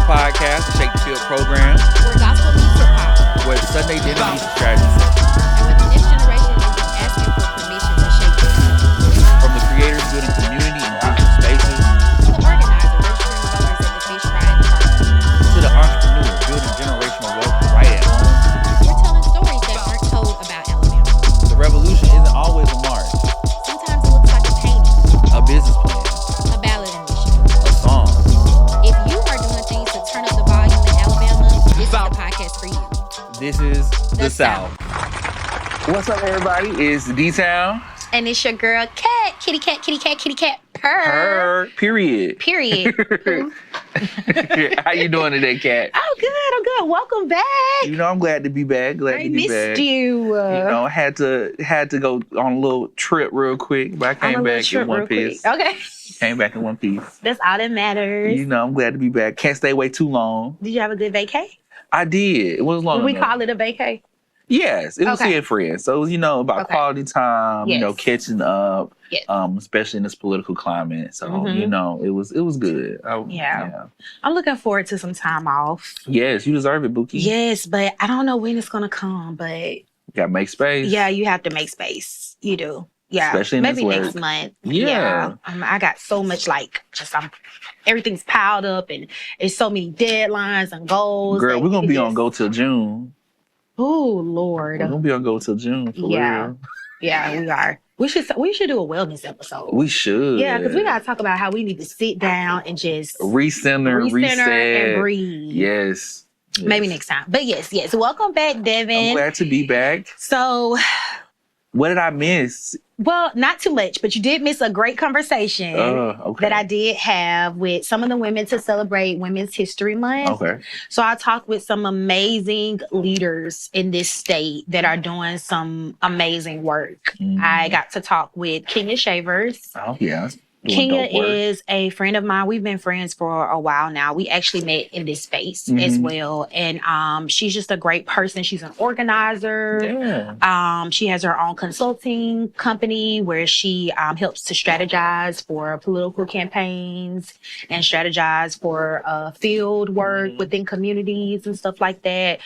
podcast, the Shake the Field program, where gospel meets hip hop, where Sunday dinner meets the strategy session. and where the next generation is asking for permission to shake the field. From the creators building community and digital spaces, To the organizer registering voters at the fish fry in the park. to the entrepreneur building generational wealth right at home. We're telling stories that aren't told about Alabama. The revolution isn't always a march, Sometimes it looks like a painting, a business plan, a ballot initiative. a song. If you are doing things to turn up the volume in Alabama, this is the podcast for you. This is The The South. What's up, everybody? It's DTown. And it's your girl, Cat. Kitty cat, kitty cat, kitty cat. Purr. Period. Period. How you doing today, Cat? I'm good. Welcome back. You know, I'm glad to be back. I missed you. You know, I had to go on a little trip real quick, but I came back in one piece. Okay. Came back in one piece. That's all that matters. You know, I'm glad to be back. Can't stay away too long. Did you have a good vacay? I did. It was long. Would we enough. call it a vacay? Yes, it was Okay. seeing friends. So it was, about Okay. quality time. Yes. Catching up. Yes. Especially in this political climate. So Mhm. it was good. Yeah. I'm looking forward to some time off. Yes, you deserve it, Bookie. Yes, but I don't know when it's gonna come. But You gotta make space. yeah, you have to make space. You do. Yeah, Especially in maybe this next work. month. Yeah. I got so much everything's piled up and there's so many deadlines and goals. Girl, that we're gonna you be just- on go till June. Oh Lord. We're gonna be on go till June for Yeah. real. Yeah, we are. We should do a wellness episode. We should. Yeah, because we gotta talk about how we need to sit down and just recenter, reset, and breathe. Yes. Maybe next time. But yes. Welcome back, Devin. I'm glad to be back. So, What did I miss? well, not too much, but you did miss a great conversation Okay. that I did have with some of the women to celebrate Women's History Month. Okay. So I talked with some amazing leaders in this state that are doing some amazing work. Mhm. I got to talk with Kenya Shavers. Oh yeah. Doing Kenya dope work. is a friend of mine. We've been friends for a while now. We actually met in this space as Mhm. well. And she's just a great person. She's an organizer. Yeah. She has her own consulting company where she helps to strategize for political campaigns and strategize for field work within communities and stuff like that.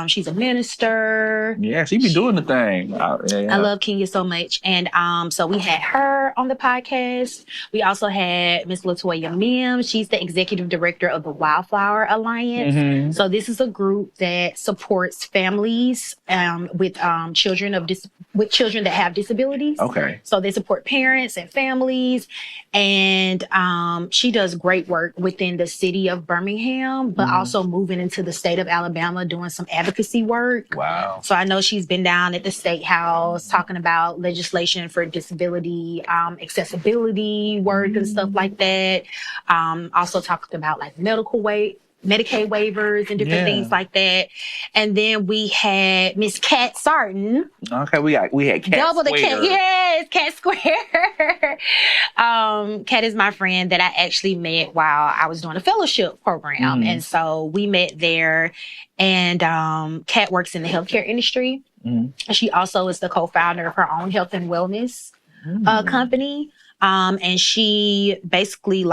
She's a minister. Yeah, she be doing the thing. Yeah. I love Kenya so much. And so we had her on the podcast. We also had Miss Latoya Mims. She's the executive director of the Wildflower Alliance. Mhm. So this is a group that supports families with children that have disabilities. Okay. So they support parents and families, and she does great work within the city of Birmingham, but Mhm. also moving into the state of Alabama, doing some advocacy work. Wow. So I know she's been down at the State House talking about legislation for disability accessibility work and stuff like that. Also talked about like Medicaid waivers and different Yeah. things like that. And then we had Miss Kat Sarton. Okay, we had Cat Double the Square. Cat. Yes, Cat Square. Kat is my friend that I actually met while I was doing a fellowship program. Mhm. And so we met there. And Kat works in the healthcare industry. Mhm. And she also is the co-founder of her own health and wellness Mhm. company. And she basically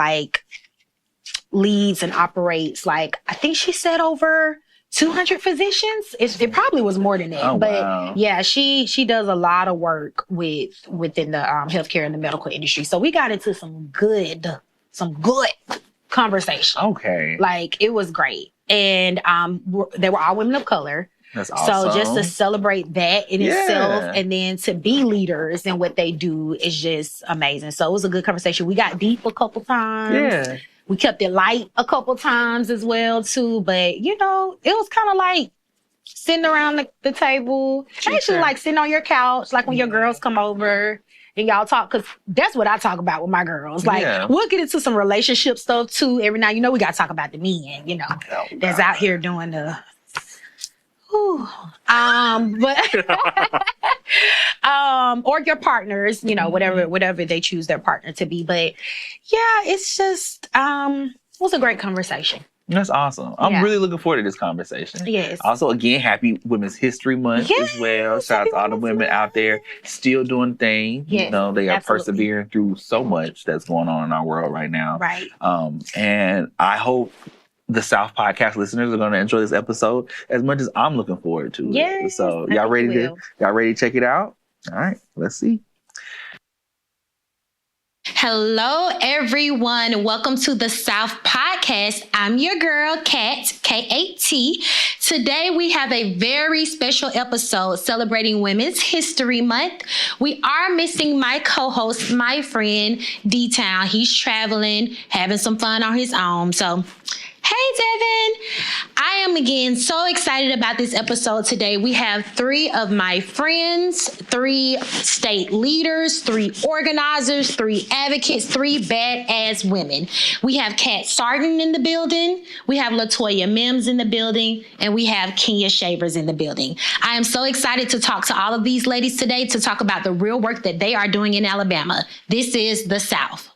leads and operates I think she said over 200 physicians. It probably was more than that. Oh, but wow. yeah, she does a lot of work within the healthcare and the medical industry. So we got into some good conversation. Okay. It was great. And they were all women of color. That's awesome. So just to celebrate that in Yeah. itself, and then to be leaders in what they do is just amazing. So it was a good conversation. We got deep a couple times. Yeah. We kept it light a couple times as well too. But it was kind of like sitting around the table, actually like sitting on your couch, like when your girls come over and y'all talk, because that's what I talk about with my girls. Yeah. We'll get into some relationship stuff too every now. We got to talk about the men, Oh, that's God. out here doing the. But or your partners, whatever they choose their partner to be. But yeah, it's just it was a great conversation. That's awesome. I'm Yeah. really looking forward to this conversation. Yes. Also, again, happy Women's History Month as well. Yes, Shout out happy to all the Women's women out there still doing things. Yes, They are absolutely. persevering through so much that's going on in our world right now. Right. And I hope the South podcast listeners are going to enjoy this episode as much as I'm looking forward to it. Yes, So y'all ready to check it out? All right, let's see. Hello, everyone. Welcome to the South Podcast. I'm your girl, Kat, K-A-T. Today, we have a very special episode celebrating Women's History Month. We are missing my co-host, my friend, DTown. He's traveling, having some fun on his own. So, hey, Devin. I am again so excited about this episode today. We have 3 of my friends, 3 state leaders, 3 organizers, 3 advocates, 3 badass women. We have Kat Sarton in the building. We have LaToya Mims in the building. And we have Kenya Shavers in the building. I am so excited to talk to all of these ladies today to talk about the real work that they are doing in Alabama. This is the South.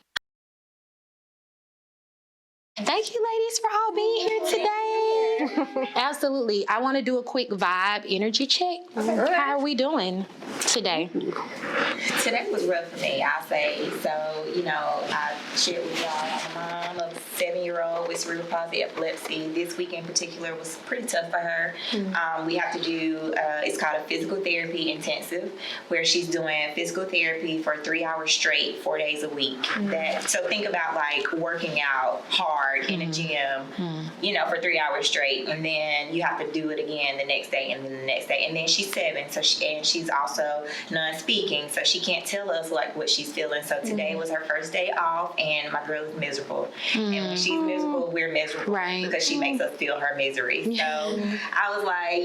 Thank you, ladies, for all being here today. Absolutely. I want to do a quick vibe energy check. How are we doing today? Today was rough for me, I'll say. So, I shared with y'all, I'm a mom of a 7-year-old with cerebral palsy epilepsy. This week in particular was pretty tough for her. We have to do, it's called a physical therapy intensive, where she's doing physical therapy for 3 hours straight, 4 days a week. So think about like working out hard in a gym, for 3 hours straight, and then you have to do it again the next day and then the next day. And then she's 7, so she's also non-speaking, so she can't tell us like what she's feeling. So today was her first day off, and my girl is miserable. And when she's miserable, we're miserable, right? Because she makes us feel her misery. So I was like,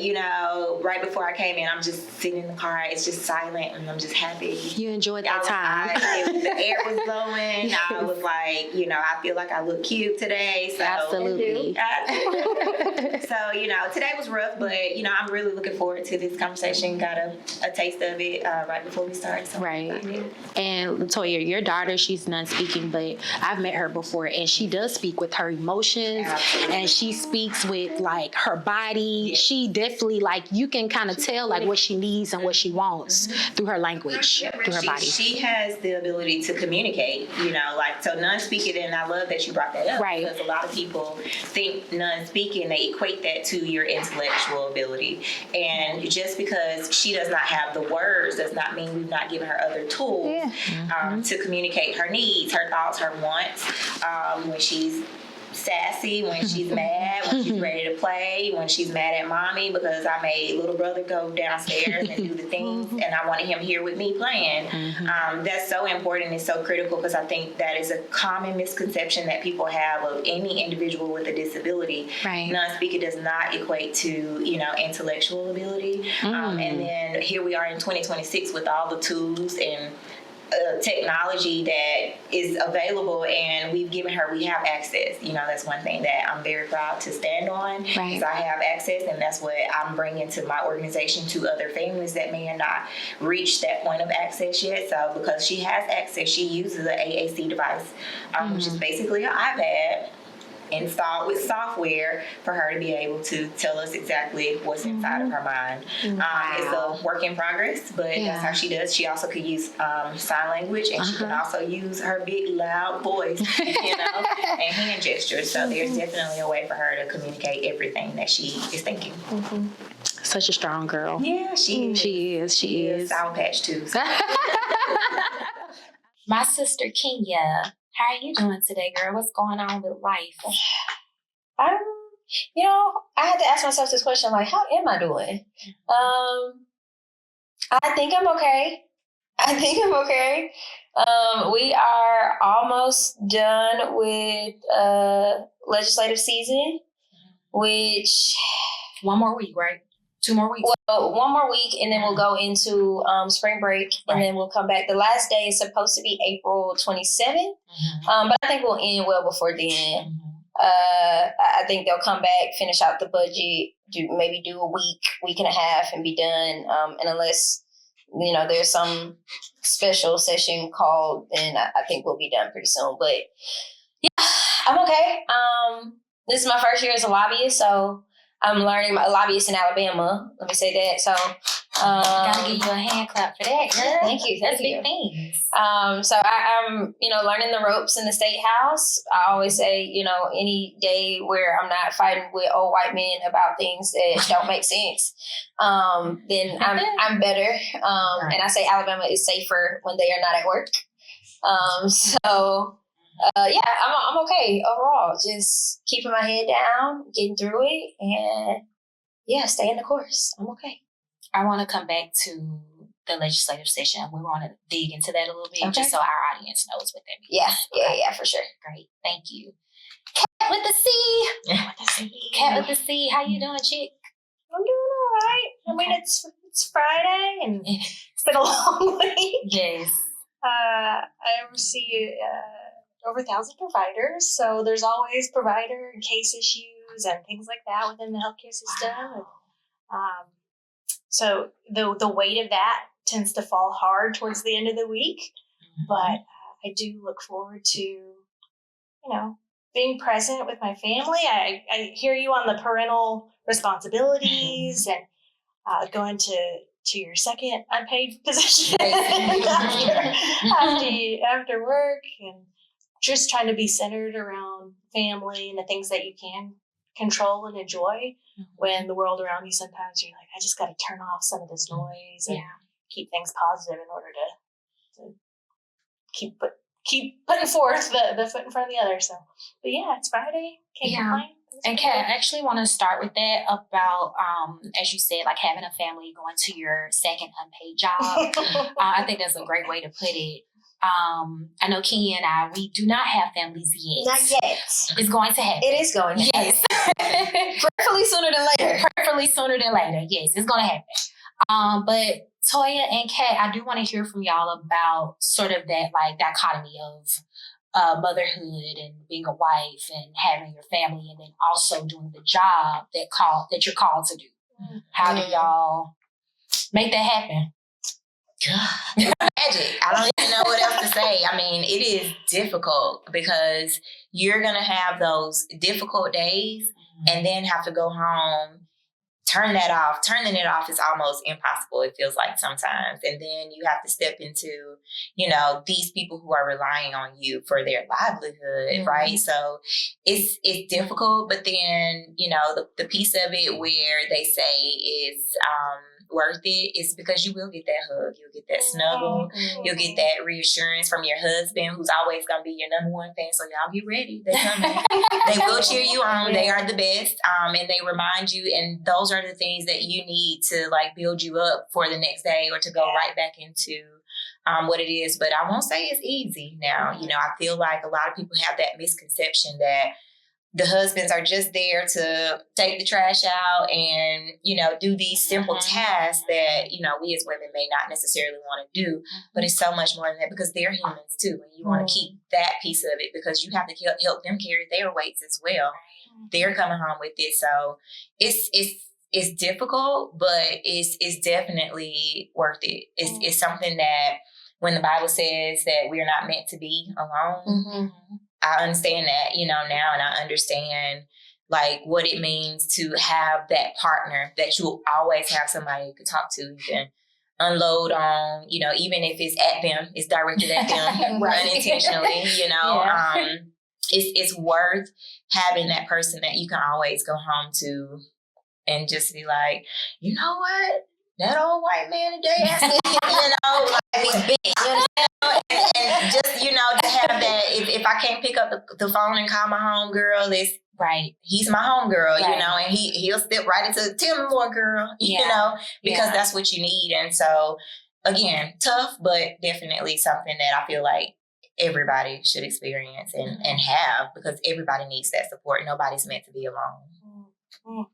right before I came in, I'm just sitting in the car. It's just silent, and I'm just happy. You enjoyed that time. The air was blowing. I was like, I feel like I look cute today. So, absolutely. So, today was rough, but, I'm really looking forward to this conversation. Got a taste of it right before we started. So right. And LaToya, your daughter, she's non-speaking, but I've met her before, and she does speak with her emotions. Absolutely. And she speaks with like her body. Yes. She definitely, like, you can kind of tell like what she needs and what she wants through her language, through her body. She has the ability to communicate, so non-speaking, and I love that you brought that up. Right. Because a lot of people think non-speaking, they equate that to your intellectual ability. And just because she does not have the words does not mean we've not given her other tools to communicate her needs, her thoughts, her wants, when she's sassy, when she's mad, when she's ready to play, when she's mad at mommy because I made little brother go downstairs and do the things and I wanted him here with me playing. That's so important and so critical, because I think that is a common misconception that people have of any individual with a disability. Right. Non-speaking does not equate to, intellectual ability. And then here we are in 2026 with all the tools and technology that is available, and we have access. That's one thing that I'm very proud to stand on. Right. Is I have access, and that's what I'm bringing to my organization to other families that may have not reached that point of access yet. So because she has access, she uses an AAC device, which is basically an iPad installed with software for her to be able to tell us exactly what's inside of her mind. Wow. It's a work in progress, but that's how she does. She also could use sign language, and she can also use her big loud voice, and hand gestures. So there's definitely a way for her to communicate everything that she is thinking. Such a strong girl. Yeah, she is. She is. Sour Patch too. So. My sister Kenya, how are you doing today, girl? What's going on with life? I had to ask myself this question, like, how am I doing? I think I'm okay. We are almost done with legislative season, which... 1 more week, right? 2 more weeks? Well, 1 more week, and then we'll go into spring break, and then we'll come back. The last day is supposed to be April 27th, but I think we'll end well before then. I think they'll come back, finish out the budget, do a week and a half, and be done. And unless, there's some special session called, then I think we'll be done pretty soon. But yeah, I'm okay. This is my first year as a lobbyist, so I'm learning. A lobbyist in Alabama, let me say that. So Gotta give you a hand clap for that, girl. Thank you. That's Thank you. big things. So I'm, learning the ropes in the state house. I always say, any day where I'm not fighting with old white men about things that don't make sense, then I'm better. And I say Alabama is safer when they are not at work. I'm okay overall. Just keeping my head down, getting through it, and staying the course. I'm okay. I want to come back to the legislative session. We want to dig into that a little bit, just so our audience knows what that means. Yeah, for sure. Great, thank you. Cat with the C. Cat with the C. How you doing, chick? I'm doing all right. I mean, it's Friday and it's been a long week. Yes. I oversee over 1,000 providers, so there's always provider and case issues and things like that within the healthcare system. Wow. So the weight of that tends to fall hard towards the end of the week, but I do look forward to, being present with my family. I hear you on the parental responsibilities and going to your second unpaid position after work, and just trying to be centered around family and the things that you can control and enjoy. When the world around you, sometimes you're like, I just got to turn off some of this noise and keep things positive in order to keep putting forth the foot in front of the other. So, but it's Friday. Can't complain. And Kat, I actually want to start with that about, as you said, like having a family, going to your second unpaid job. I think that's a great way to put it. I know Kenya and I, we do not have families yet. Not yet. It's going to happen. It is going to happen. Yes. Preferably sooner than later. Preferably sooner than later. Yes, it's going to happen. But Toya and Kat, I do want to hear from y'all about sort of that like dichotomy of motherhood and being a wife and having your family, and then also doing the job that you're called to do. How do y'all make that happen? Magic. I don't even know what else to say. I mean, it is difficult because you're going to have those difficult days and then have to go home, turn that off. Turning it off is almost impossible, it feels like sometimes. And then you have to step into, these people who are relying on you for their livelihood, right? So it's difficult, but then, the piece of it where they say is worth it is because you will get that hug, you'll get that snuggle, you'll get that reassurance from your husband, who's always going to be your number one fan. So y'all get ready. They're coming. They will cheer you on. They are the best. And they remind you. And those are the things that you need to like build you up for the next day or to go right back into what it is. But I won't say it's easy now. I feel like a lot of people have that misconception that the husbands are just there to take the trash out and, do these simple tasks that, we as women may not necessarily want to do. But it's so much more than that because they're humans too. And you want to keep that piece of it because you have to help them carry their weights as well. They're coming home with it. So it's difficult, but it's definitely worth it. It's something that when the Bible says that we are not meant to be alone, I understand that, now, and I understand like what it means to have that partner that you'll always have somebody you can talk to. You can unload on, even if it's at them, it's directed at them unintentionally, it's worth having that person that you can always go home to and just be like, you know what? That old white man today asked me, like he's big, and just, to have that, if I can't pick up the phone and call my homegirl, it's right. He's my homegirl, and he'll step right into, tell me more, girl, because that's what you need. And so, again, tough, but definitely something that I feel like everybody should experience and have, because everybody needs that support. Nobody's meant to be alone.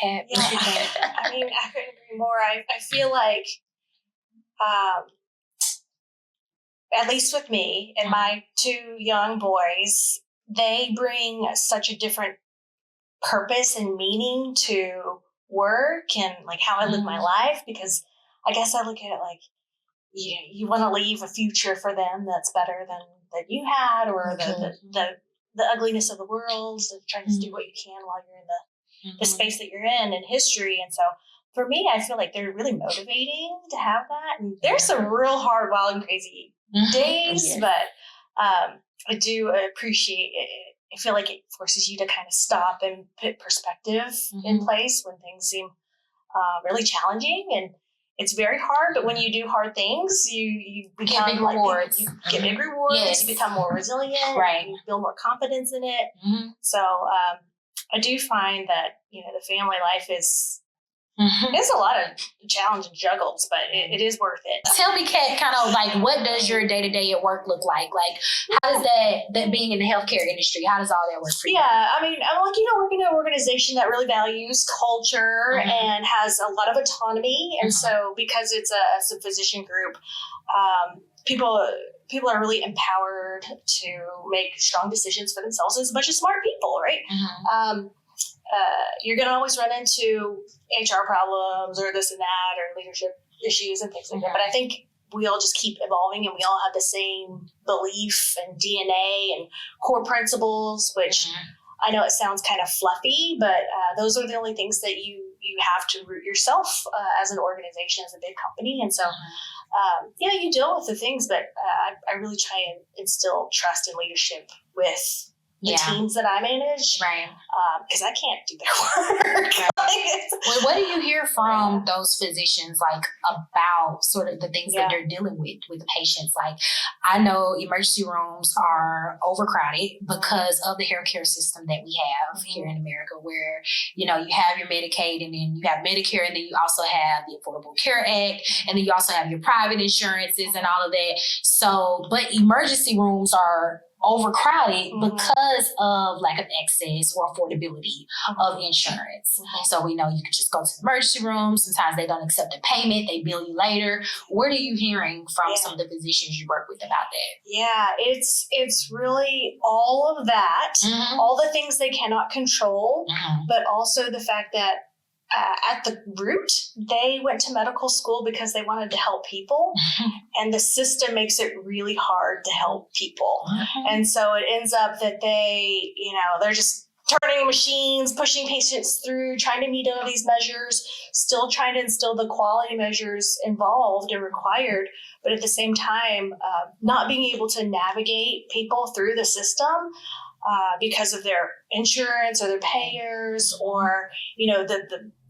Kat, I mean, I couldn't agree more. I feel like, at least with me and my two young boys, they bring such a different purpose and meaning to work and like how I live my life, because I guess I look at it like you want to leave a future for them that's better than you had, or the ugliness of the world, so trying to do what you can while you're in the space that you're in history. And so for me, I feel like they're really motivating to have that. And there's some real hard, wild, and crazy days, but I do appreciate it. I feel like it forces you to kind of stop and put perspective in place when things seem really challenging. And it's very hard, but when you do hard things, you become get big rewards. You get big rewards. Yes. You become more resilient. Right. You build more confidence in it. So I do find that the family life is. It's a lot of challenge and juggles, but it is worth it. Tell me, Kat, kind of like, what does your day-to-day at work look like? Like, how does that being in the healthcare industry, how does all that work for you? Yeah, I mean, I'm like, working in an organization that really values culture and has a lot of autonomy. And so because it's a physician group, people are really empowered to make strong decisions for themselves as a bunch of smart people, right? You're going to always run into HR problems or this and that or leadership issues and things like that. But I think we all just keep evolving and we all have the same belief and DNA and core principles, which I know it sounds kind of fluffy, but those are the only things that you have to root yourself as an organization, as a big company. And so, you deal with the things, but I really try and instill trust and leadership with the teams that I manage, right? Because I can't do their work. Well, what do you hear from those physicians, like, about sort of the things that they're dealing with the patients? Like, I know emergency rooms are overcrowded because of the healthcare system that we have here in America, where you have your Medicaid, and then you have Medicare, and then you also have the Affordable Care Act, and then you also have your private insurances and all of that. So, but emergency rooms are overcrowded because of lack of access or affordability of insurance. So we know you can just go to the emergency room. Sometimes they don't accept the payment. They bill you later. What are you hearing from some of the physicians you work with about that? Yeah, it's really all of that, all the things they cannot control, but also the fact that at the root, they went to medical school because they wanted to help people, and the system makes it really hard to help people. And so it ends up that they're just turning machines, pushing patients through, trying to meet all these measures, still trying to instill the quality measures involved and required, but at the same time, not being able to navigate people through the system because of their insurance or their payers, or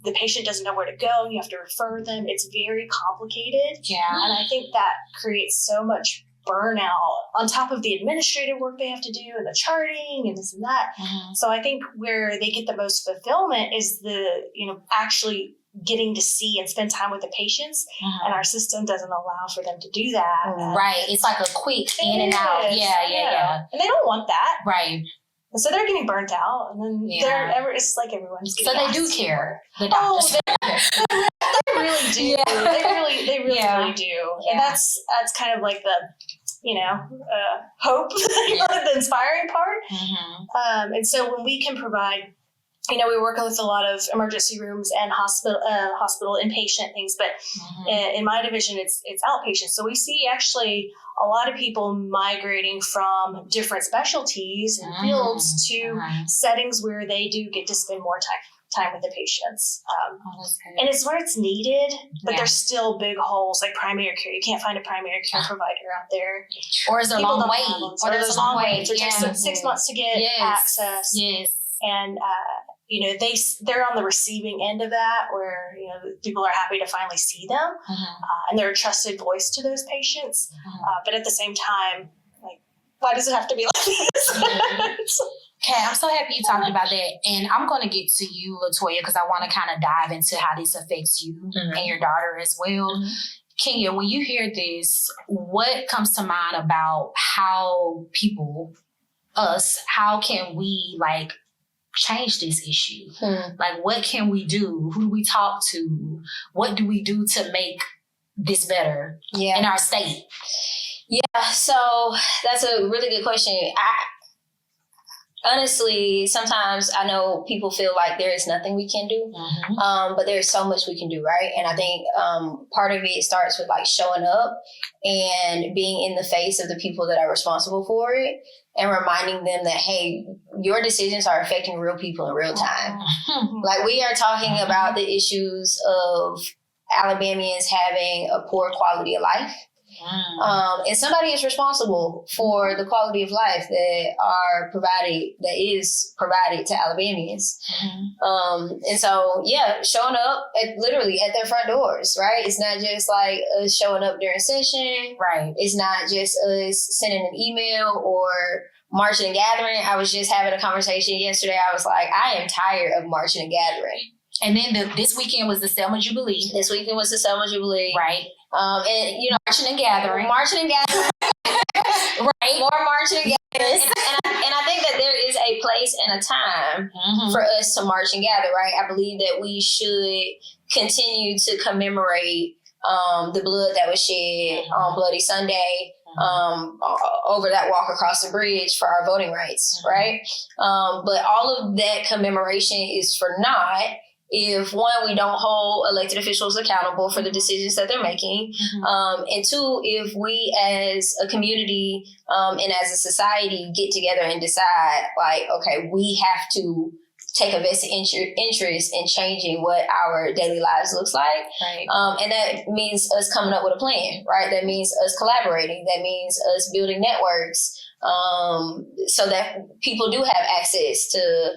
the patient doesn't know where to go and you have to refer them. It's very complicated. And I think that creates so much burnout on top of the administrative work they have to do and the charting and this and that. So I think where they get the most fulfillment is actually getting to see and spend time with the patients, and our system doesn't allow for them to do that. Right. It's like a quick in and out. Yeah. And they don't want that. Right. And so they're getting burnt out, and then it's like everyone's getting so they do care. The doctors. They really do. They really do. And that's kind of like the hope, the inspiring part. And so when we can provide, we work with a lot of emergency rooms and hospital inpatient things, but in my division, it's outpatient. So we see actually a lot of people migrating from different specialties and fields to settings where they do get to spend more time with the patients. And it's where it's needed, but there's still big holes like primary care. You can't find a primary care provider out there. Or is there a long wait? Or there's long waits. It takes 6 months to get access. And they're on the receiving end of that, where people are happy to finally see them, and they're a trusted voice to those patients. But at the same time, like, why does it have to be like this? Okay, I'm so happy you talked about that, and I'm going to get to you, Latoya, because I want to kind of dive into how this affects you and your daughter as well. Kenya, when you hear this, what comes to mind about how how can we change this issue? Like, what can we do? Who do we talk to? What do we do to make this better in our state? Yeah, so that's a really good question. honestly, sometimes I know people feel like there is nothing we can do, but there's so much we can do, right? And I think part of it starts with like showing up and being in the face of the people that are responsible for it and reminding them that, hey, your decisions are affecting real people in real time. Like, we are talking about the issues of Alabamians having a poor quality of life. And somebody is responsible for the quality of life that is provided to Alabamians. And so, showing up literally at their front doors, right? It's not just like us showing up during session. Right. It's not just us sending an email or marching and gathering. I was just having a conversation yesterday. I was like, I am tired of marching and gathering. And then this weekend was the Selma Jubilee. Right. And marching and gathering. Right. More marching and gathering. And I think that there is a place and a time for us to march and gather, right? I believe that we should continue to commemorate the blood that was shed on Bloody Sunday, over that walk across the bridge for our voting rights, right? But all of that commemoration is for naught if, one, we don't hold elected officials accountable for the decisions that they're making, and two, if we as a community and as a society get together and decide, like, okay, we have to take a vested interest in changing what our daily lives looks like. Right. And that means us coming up with a plan, right? That means us collaborating. That means us building networks, so that people do have access to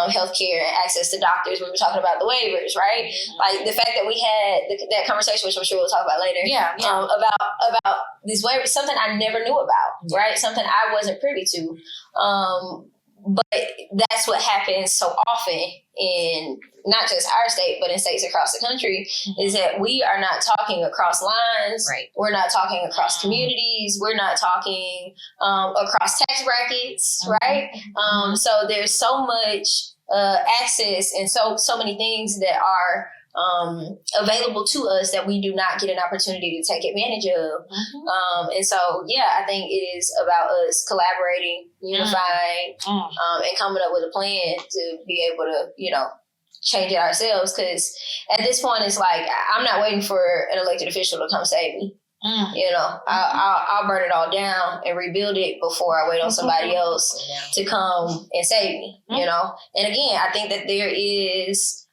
healthcare and access to doctors. We were talking about the waivers, right? Like the fact that we had that conversation, which I'm sure we'll talk about later, about these waivers, something I never knew about, right? Something I wasn't privy to. But that's what happens so often in not just our state, but in states across the country, is that we are not talking across lines. Right. We're not talking across communities. We're not talking across tax brackets, right? So there's so much access and so many things that are available to us that we do not get an opportunity to take advantage of. And so, I think it is about us collaborating, unifying, and coming up with a plan to be able to, change it ourselves. Because at this point, it's like, I'm not waiting for an elected official to come save me. I'll burn it all down and rebuild it before I wait on somebody else to come and save me, And again, I think that there is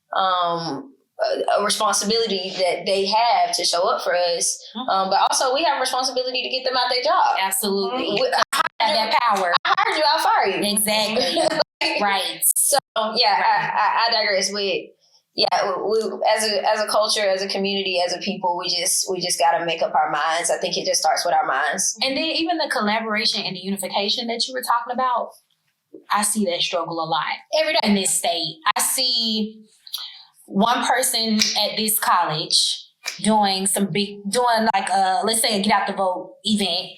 a responsibility that they have to show up for us, but also we have a responsibility to get them out their job. Absolutely. I have that power. I hired you, I'll fire you. Exactly. Right. So I digress. We as a culture, as a community, as a people, we just got to make up our minds. I think it just starts with our minds. And then even the collaboration and the unification that you were talking about, I see that struggle a lot every day in this state. I see one person at this college doing let's say a get out the vote event,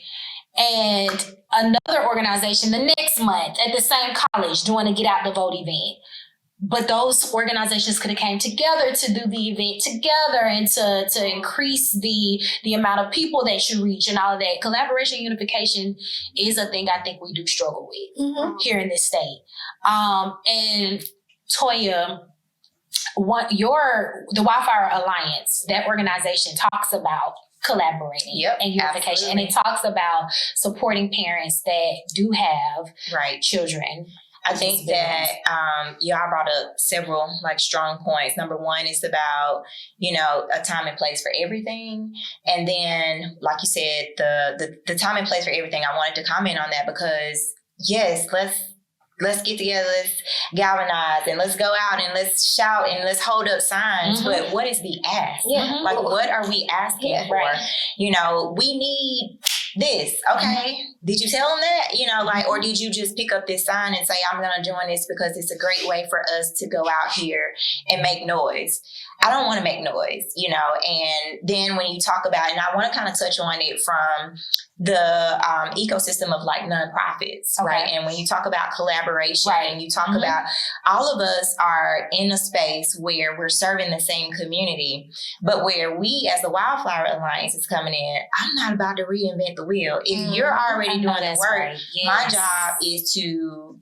and another organization the next month at the same college doing a get out the vote event. But those organizations could have came together to do the event together and to increase the amount of people that you reach and all of that. Collaboration, unification is a thing I think we do struggle with here in this state. And Toya, the Wildfire Alliance, that organization talks about collaborating and unification. Absolutely. And it talks about supporting parents that do have children. I think that y'all brought up several strong points. Number one is about, a time and place for everything. And then, like you said, the time and place for everything, I wanted to comment on that because, yes, let's get together, let's galvanize, and let's go out and let's shout and let's hold up signs. But what is the ask? What are we asking for? Right. We need this. Okay. Did you tell them that? Or did you just pick up this sign and say, I'm going to join this because it's a great way for us to go out here and make noise? I don't want to make noise, and then when you talk about, and I want to kind of touch on it from the ecosystem of nonprofits, right? And when you talk about collaboration and you talk about all of us are in a space where we're serving the same community, but where we as the Wildfire Alliance is coming in, I'm not about to reinvent the wheel. If you're already doing the work, my job is to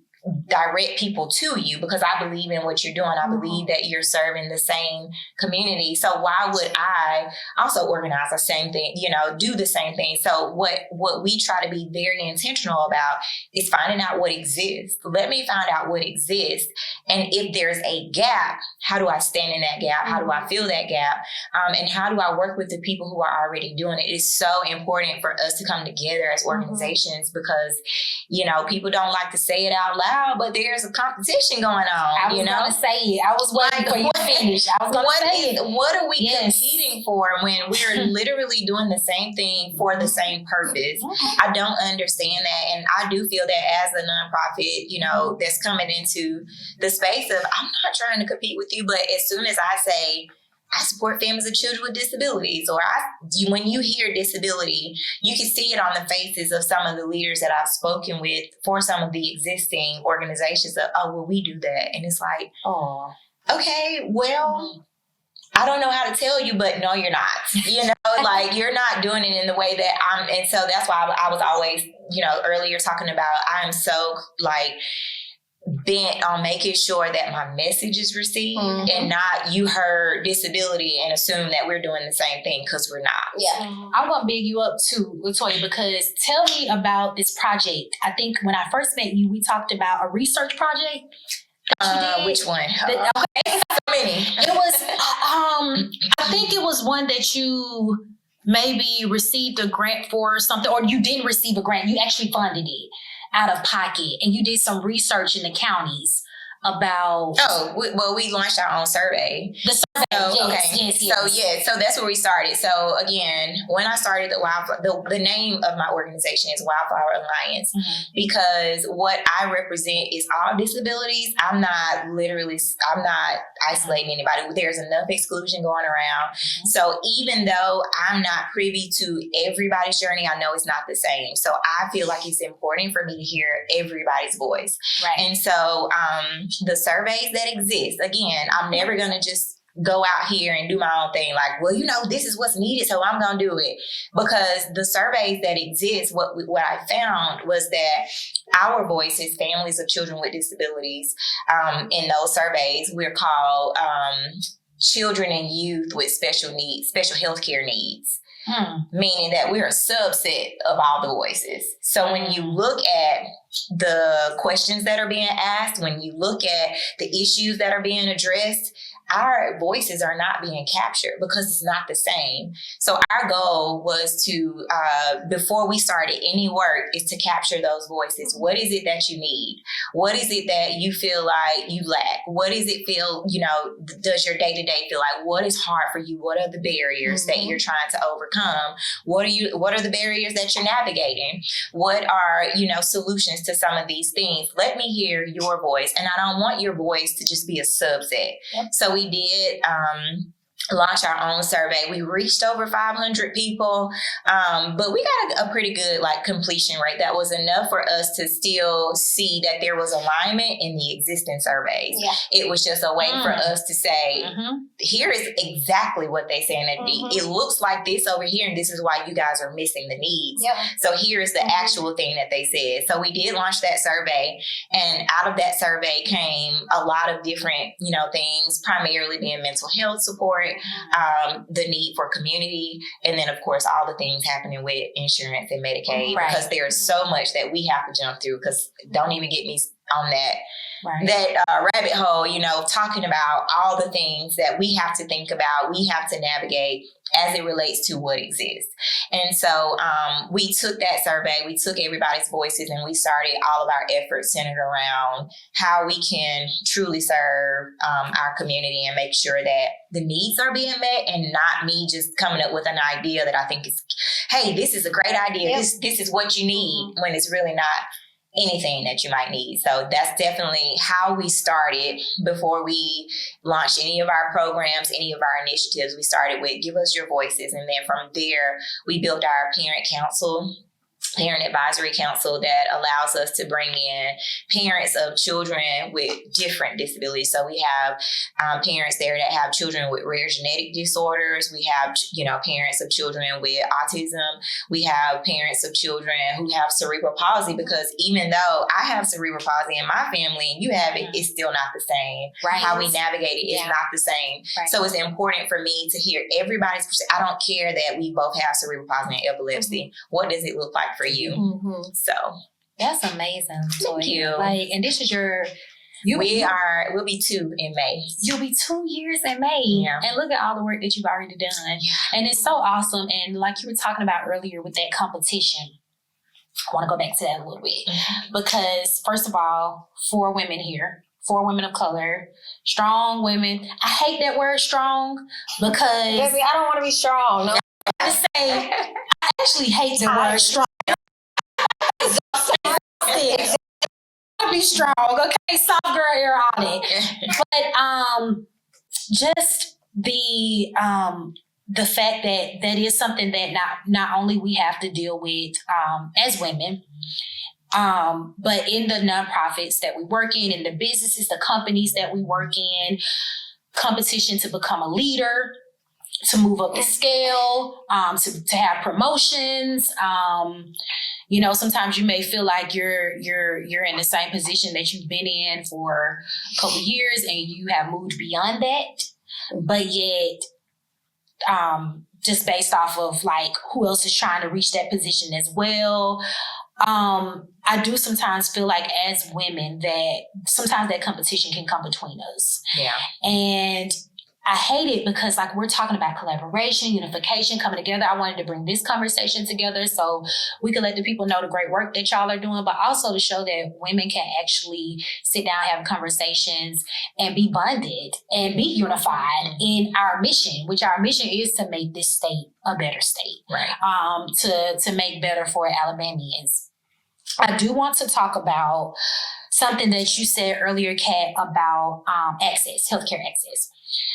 direct people to you because I believe in what you're doing. I believe that you're serving the same community. So why would I also organize the same thing, do the same thing? So what we try to be very intentional about is finding out what exists. Let me find out what exists. And if there's a gap, how do I stand in that gap? How do I fill that gap? And how do I work with the people who are already doing it? It's so important for us to come together as organizations because, people don't like to say it out loud, but there's a competition going on. I was going to say it. I was waiting for you to finish. I was going to say it. What are we competing for when we're literally doing the same thing for the same purpose? I don't understand that. And I do feel that as a nonprofit, that's coming into the space of, I'm not trying to compete with you, but as soon as I say, I support families of children with disabilities, or when you hear disability, you can see it on the faces of some of the leaders that I've spoken with for some of the existing organizations of, oh, well, we do that. And it's like, oh, okay, well, I don't know how to tell you, but no, you're not, like you're not doing it in the way that I'm. And so that's why I was always, earlier talking about, I am so like, bent on making sure that my message is received and not you heard disability and assume that we're doing the same thing because we're not. Yeah. I'm going to big you up too, Latoya, because tell me about this project. I think when I first met you, we talked about a research project. Which one? Okay. So many. It was, I think it was one that you maybe received a grant for or something, or you didn't receive a grant. You actually funded it out of pocket, and you did some research in the counties about. We launched our own survey. The survey, yes. So that's where we started. So again, when I started the name of my organization is Wildflower Alliance because what I represent is all disabilities. I'm not isolating anybody. There's enough exclusion going around. So even though I'm not privy to everybody's journey, I know it's not the same. So I feel like it's important for me to hear everybody's voice. Right. And so the surveys that exist, again, I'm never going to just go out here and do my own thing. Like, well, this is what's needed, so I'm going to do it. Because the surveys that exist, what I found was that our voices, families of children with disabilities, in those surveys, we're called children and youth with special needs, special healthcare needs. Meaning that we're a subset of all the voices. So when you look at the questions that are being asked, when you look at the issues that are being addressed, our voices are not being captured because it's not the same. So our goal was to, before we started any work, is to capture those voices. What is it that you need? What is it that you feel like you lack? What does it feel, does your day-to-day feel like? What is hard for you? What are the barriers that you're trying to overcome? What are the barriers that you're navigating? What are, solutions to some of these things? Let me hear your voice. And I don't want your voice to just be a subset. Yep. So we did launch our own survey. We reached over 500 people, but we got a pretty good completion rate. That was enough for us to still see that there was alignment in the existing surveys. Yeah. It was just a way for us to say, here is exactly what they say in that need. It looks like this over here, and this is why you guys are missing the needs. Yep. So here's the actual thing that they said. So we did launch that survey, and out of that survey came a lot of different, things, primarily being mental health support, the need for community, and then of course all the things happening with insurance and Medicaid, because there's so much that we have to jump through, because don't even get me on that rabbit hole, talking about all the things that we have to think about, we have to navigate as it relates to what exists. And so we took that survey, we took everybody's voices, and we started all of our efforts centered around how we can truly serve our community and make sure that the needs are being met, and not me just coming up with an idea that I think is, hey, this is a great idea. Yep. This is what you need, when it's really not anything that you might need. So that's definitely how we started. Before we launched any of our programs, any of our initiatives, we started with give us your voices. And then from there, we built our parent council parent advisory council that allows us to bring in parents of children with different disabilities. So we have parents there that have children with rare genetic disorders. We have, parents of children with autism. We have parents of children who have cerebral palsy, because even though I have cerebral palsy in my family and you have it, it's still not the same. Right. How we navigate it is not the same. Right. So it's important for me to hear everybody's perspective. I don't care that we both have cerebral palsy and epilepsy. What does it look like for you? So that's amazing. Thank you. And this is we'll be 2 in May. You'll be 2 years in May. Yeah. And look at all the work that you've already done. Yeah. And it's so awesome. And like you were talking about earlier with that competition, I want to go back to that a little bit. Because first of all, 4 women here, 4 women of color, strong women. I hate that word strong because Baby, I don't want to be strong. No. I actually hate the word strong. Be strong, okay? Soft girl era on it. But just the fact that is something that not only we have to deal with as women, but in the nonprofits that we work in the businesses, the companies that we work in, competition to become a leader, to move up the scale, to have promotions. Sometimes you may feel like you're in the same position that you've been in for a couple of years and you have moved beyond that, but yet, just based off of like who else is trying to reach that position as well. I do sometimes feel like as women that sometimes that competition can come between us. Yeah. And I hate it because like we're talking about collaboration, unification, coming together. I wanted to bring this conversation together so we could let the people know the great work that y'all are doing, but also to show that women can actually sit down, have conversations and be bonded and be unified in our mission, which our mission is to make this state a better state, right? To make better for Alabamians. I do want to talk about something that you said earlier, Kat, about access, healthcare access.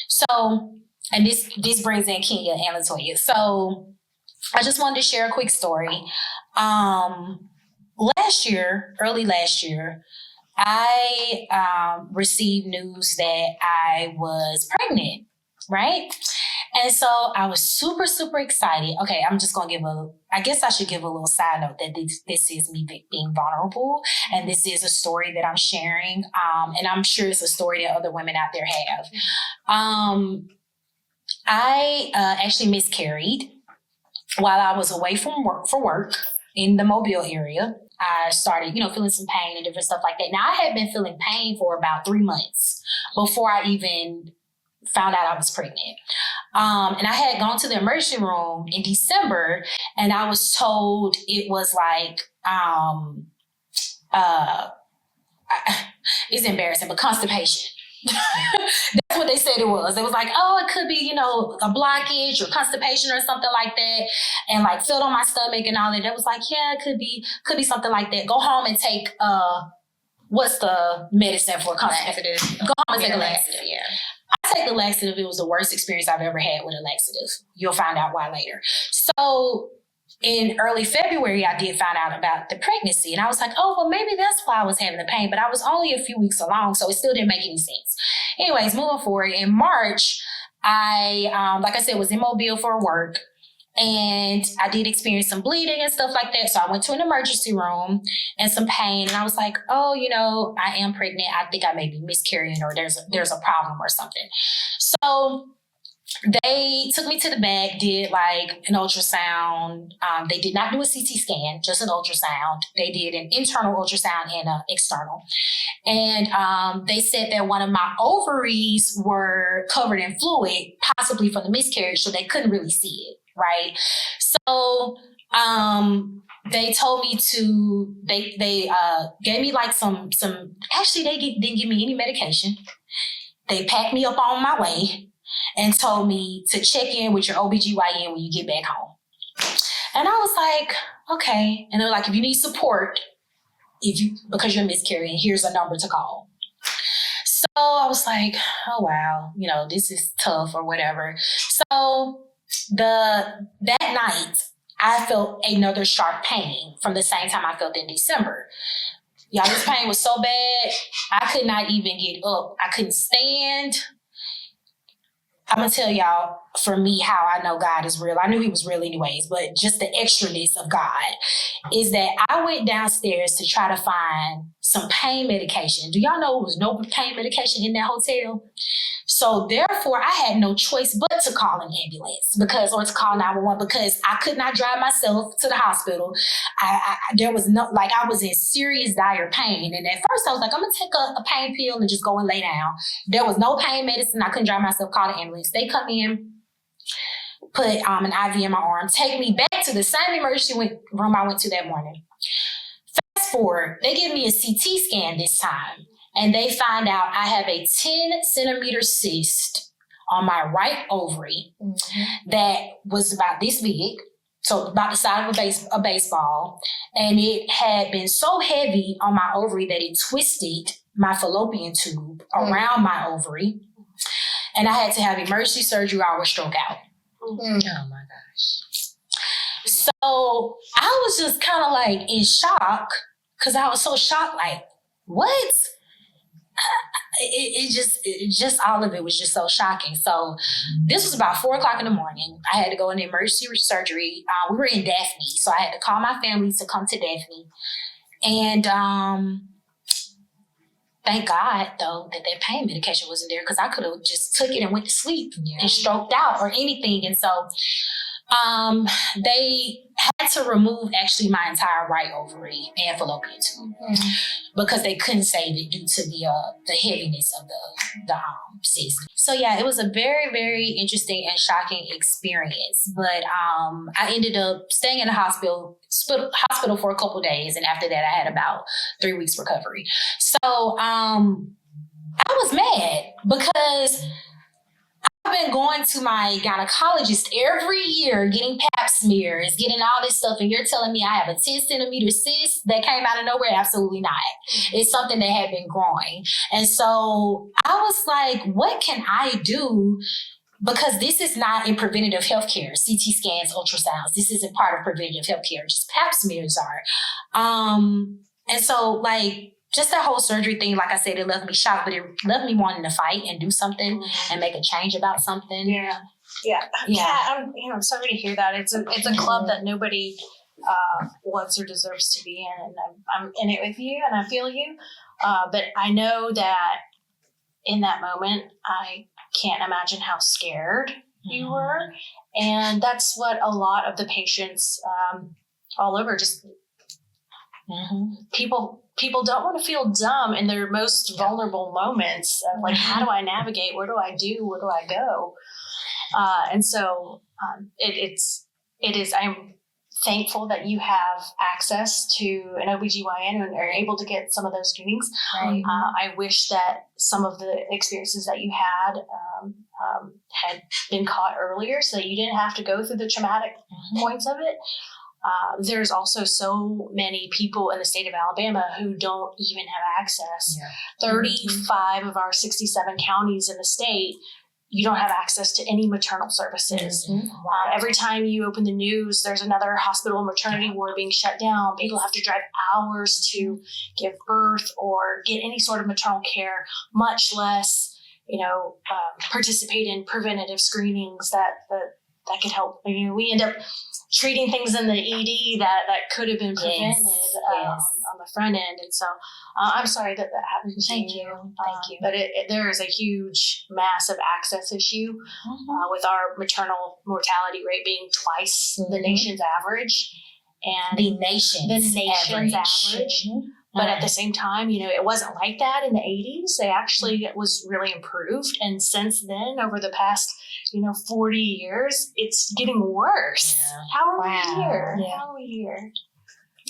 So, and this brings in Kenya and Latoya. So I just wanted to share a quick story. Early last year, I received news that I was pregnant, right? And so I was super, super excited. Okay, I'm just going to I guess I should give a little side note that this is me being vulnerable. And this is a story that I'm sharing. And I'm sure it's a story that other women out there have. I actually miscarried while I was away from work in the Mobile area. I started, feeling some pain and different stuff like that. Now, I had been feeling pain for about 3 months before I even found out I was pregnant. And I had gone to the emergency room in December and I was told it was like, it's embarrassing, but constipation. That's what they said it was. It was like, oh, it could be, a blockage or constipation or something like that. And like filled on my stomach and all that. It was like, yeah, it could be something like that. Go home and take, what's the medicine for constipation? Go home and take a laxative. Yeah. I take the laxative. It was the worst experience I've ever had with a laxative. You'll find out why later. So in early February, I did find out about the pregnancy. And I was like, oh, well, maybe that's why I was having the pain. But I was only a few weeks along, so it still didn't make any sense. Anyways, moving forward, in March, I, like I said, was in Mobile for work. And I did experience some bleeding and stuff like that. So I went to an emergency room and some pain. And I was like, oh, I am pregnant. I think I may be miscarrying or there's a problem or something. So they took me to the back, did like an ultrasound. They did not do a CT scan, just an ultrasound. They did an internal ultrasound and an external. And they said that one of my ovaries were covered in fluid, possibly from the miscarriage, so they couldn't really see it, right? So they told me they gave me like some, actually they didn't give me any medication. They packed me up on my way and told me to check in with your OBGYN when you get back home. And I was like, okay. And they were like, if you need support, because you're miscarrying, here's a number to call. So I was like, oh, wow, this is tough or whatever. So that night, I felt another sharp pain from the same time I felt in December. Y'all, this pain was so bad, I could not even get up. I couldn't stand. I'm going to tell y'all, for me, how I know God is real. I knew he was real anyways, but just the extraness of God is that I went downstairs to try to find some pain medication. Do y'all know there was no pain medication in that hotel? So therefore, I had no choice but to call an ambulance or to call 911 because I could not drive myself to the hospital. There was no, like, I was in serious dire pain. And at first I was like, I'm going to take a pain pill and just go and lay down. There was no pain medicine. I couldn't drive myself, call the ambulance. They come in, put an IV in my arm, take me back to the same emergency room I went to that morning. Fast forward, they give me a CT scan this time. And they find out I have a 10-centimeter cyst on my right ovary that was about this big, so about the size of a baseball. And it had been so heavy on my ovary that it twisted my fallopian tube around my ovary. And I had to have emergency surgery or I would stroke out. Oh my gosh. So I was just kind of like in shock because I was so shocked, like, what? It just all of it was just so shocking. So this was about 4:00 in the morning. I had to go into emergency surgery. We were in Daphne, so I had to call my family to come to Daphne. And thank God, though, that pain medication wasn't there because I could have just took it and went to sleep and stroked out or anything. And so they had to remove actually my entire right ovary and fallopian tube because they couldn't save it due to the heaviness of the cyst. So yeah, it was a very, very interesting and shocking experience. But I ended up staying in the hospital for a couple of days, and after that, I had about 3 weeks recovery. So I was mad because I've been going to my gynecologist every year, getting pap smears, getting all this stuff, and you're telling me I have a 10-centimeter cyst that came out of nowhere? Absolutely not. It's something that had been growing. And so I was like, what can I do? Because this is not in preventative healthcare, CT scans, ultrasounds. This isn't part of preventative healthcare, just pap smears are. And so, like, just that whole surgery thing, like I said, it left me shocked, but it left me wanting to fight and do something and make a change about something. Yeah. I'm sorry to hear that. It's a club that nobody wants or deserves to be in, and I'm in it with you, and I feel you. But I know that in that moment, I can't imagine how scared you were, and that's what a lot of the patients all over just. People don't want to feel dumb in their most vulnerable moments of like, how do I navigate? Where do I do? Where do I go? And so it is, I'm thankful that you have access to an OBGYN and are able to get some of those screenings. Right. I wish that some of the experiences that you had been caught earlier so that you didn't have to go through the traumatic points of it. There's also so many people in the state of Alabama who don't even have access. 35 of our 67 counties in the state, you don't have access to any maternal services. Every time you open the news, there's another hospital and maternity ward being shut down. People have to drive hours to give birth or get any sort of maternal care, much less, participate in preventative screenings that could help. We end up treating things in the ED that could have been prevented on the front end. And so I'm sorry that happened to you. Thank you. But there is a huge, massive access issue with our maternal mortality rate being twice the nation's average. And The nation's average. But at the same time, it wasn't like that in the 80s. It was really improved. And since then, over the past, 40 years, it's getting worse. Yeah. How are we here? Yeah. How are we here?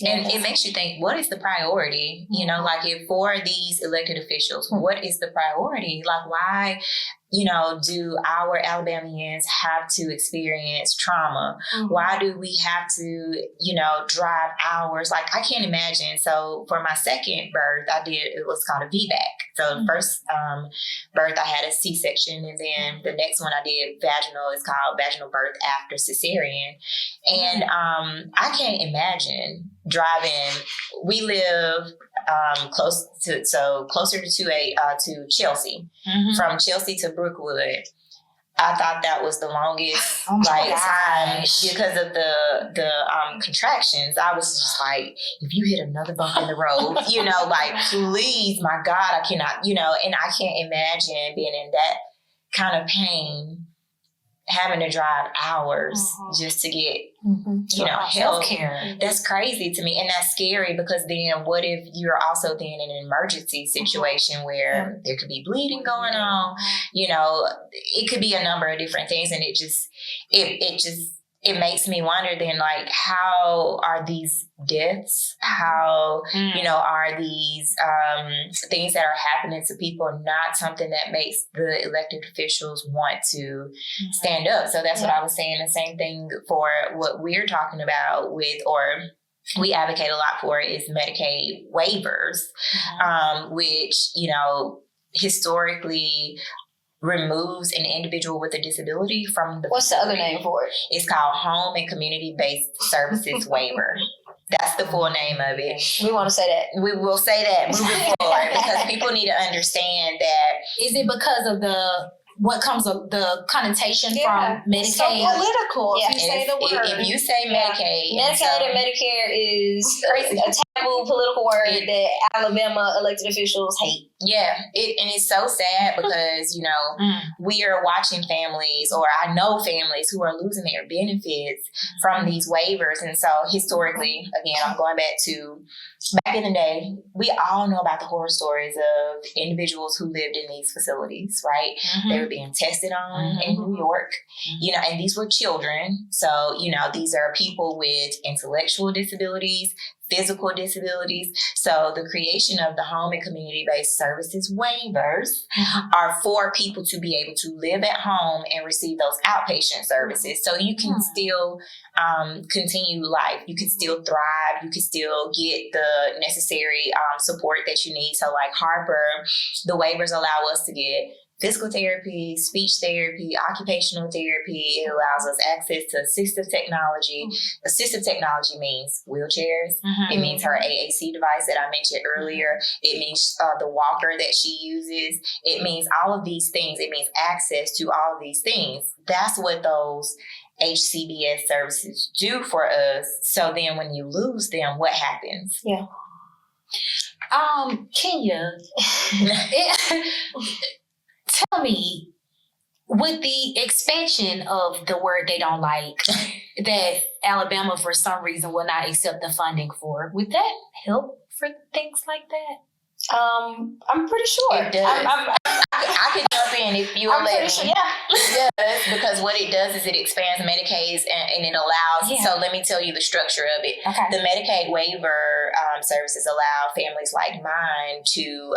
And it makes you think, what is the priority? Like if for these elected officials, what is the priority? Like why do our Alabamians have to experience trauma? Mm-hmm. Why do we have to, drive hours? Like, I can't imagine. So for my second birth, it was called a VBAC. So the first birth, I had a C-section, and then the next one I did vaginal. It's called vaginal birth after cesarean. And I can't imagine driving. We live closer to Chelsea. Mm-hmm. From Chelsea to Brookwood. I thought that was the longest Oh my time gosh. because of the contractions. I was just like, if you hit another bump in the road, like, please, my God, I cannot, and I can't imagine being in that kind of pain, having to drive hours just to get, help. Healthcare. That's crazy to me. And that's scary, because then what if you're also then in an emergency situation where there could be bleeding going on? It could be a number of different things. And it makes me wonder then, like, how are these deaths, how, are these things that are happening to people not something that makes the elected officials want to stand up? So that's what I was saying. The same thing for what we're talking about we advocate a lot for is Medicaid waivers, which, historically removes an individual with a disability from the What's facility. the other name for it? It's called Home and Community-Based Services Waiver. That's the full name of it. We want to say that. We will say that moving forward, because people need to understand that. Is it because of what comes of the connotation from Medicaid? So political, if you say the word. If you say Medicaid. Medicaid and Medicare is Crazy. a taboo political word that Alabama elected officials hate. Yeah, and it's so sad because, we are watching families, or I know families who are losing their benefits from these waivers. And so historically, again, I'm going back in the day, we all know about the horror stories of individuals who lived in these facilities, right? They were being tested on in New York, and these were children. So, these are people with intellectual disabilities, physical disabilities. So the creation of the Home and Community-Based Services waivers are for people to be able to live at home and receive those outpatient services. So you can still continue life. You can still thrive. You can still get the necessary support that you need. So like Harper, the waivers allow us to get physical therapy, speech therapy, occupational therapy. It allows us access to assistive technology. Assistive technology means wheelchairs. It means her AAC device that I mentioned earlier. It means the walker that she uses. It means all of these things. It means access to all of these things. That's what those HCBS services do for us. So then when you lose them, what happens? Yeah. Kenya, tell me, with the expansion of the word they don't like, that Alabama for some reason will not accept the funding for, would that help for things like that? I'm pretty sure. It does. I could jump in if you I'm let pretty me. sure, yeah. It does, because what it does is it expands Medicaid and it allows, so let me tell you the structure of it. Okay. The Medicaid waiver services allow families like mine to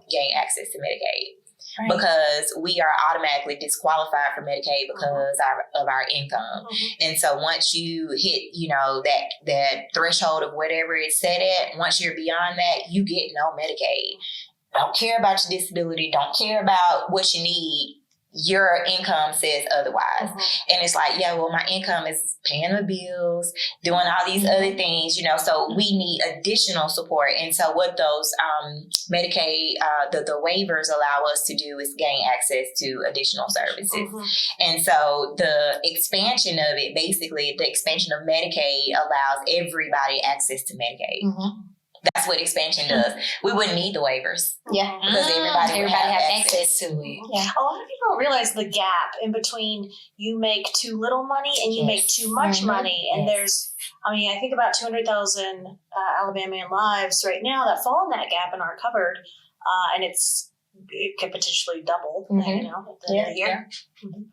gain access to Medicaid. Right. Because we are automatically disqualified for Medicaid because of our income. And so once you hit, that threshold of whatever it's set at, once you're beyond that, you get no Medicaid. Don't care about your disability. Don't care about what you need. Your income says otherwise. And it's like, my income is paying the bills, doing all these other things, so we need additional support. And so what those Medicaid, the waivers allow us to do is gain access to additional services. And so the expansion of it, basically the expansion of Medicaid allows everybody access to Medicaid. That's what expansion does. We wouldn't need the waivers. Yeah. Because everybody would have access to it. Yeah. A lot of people don't realize the gap in between you make too little money and you make too much money. And there's, I think about 200,000 Alabamian lives right now that fall in that gap and aren't covered. And it could potentially double, at the end of the year.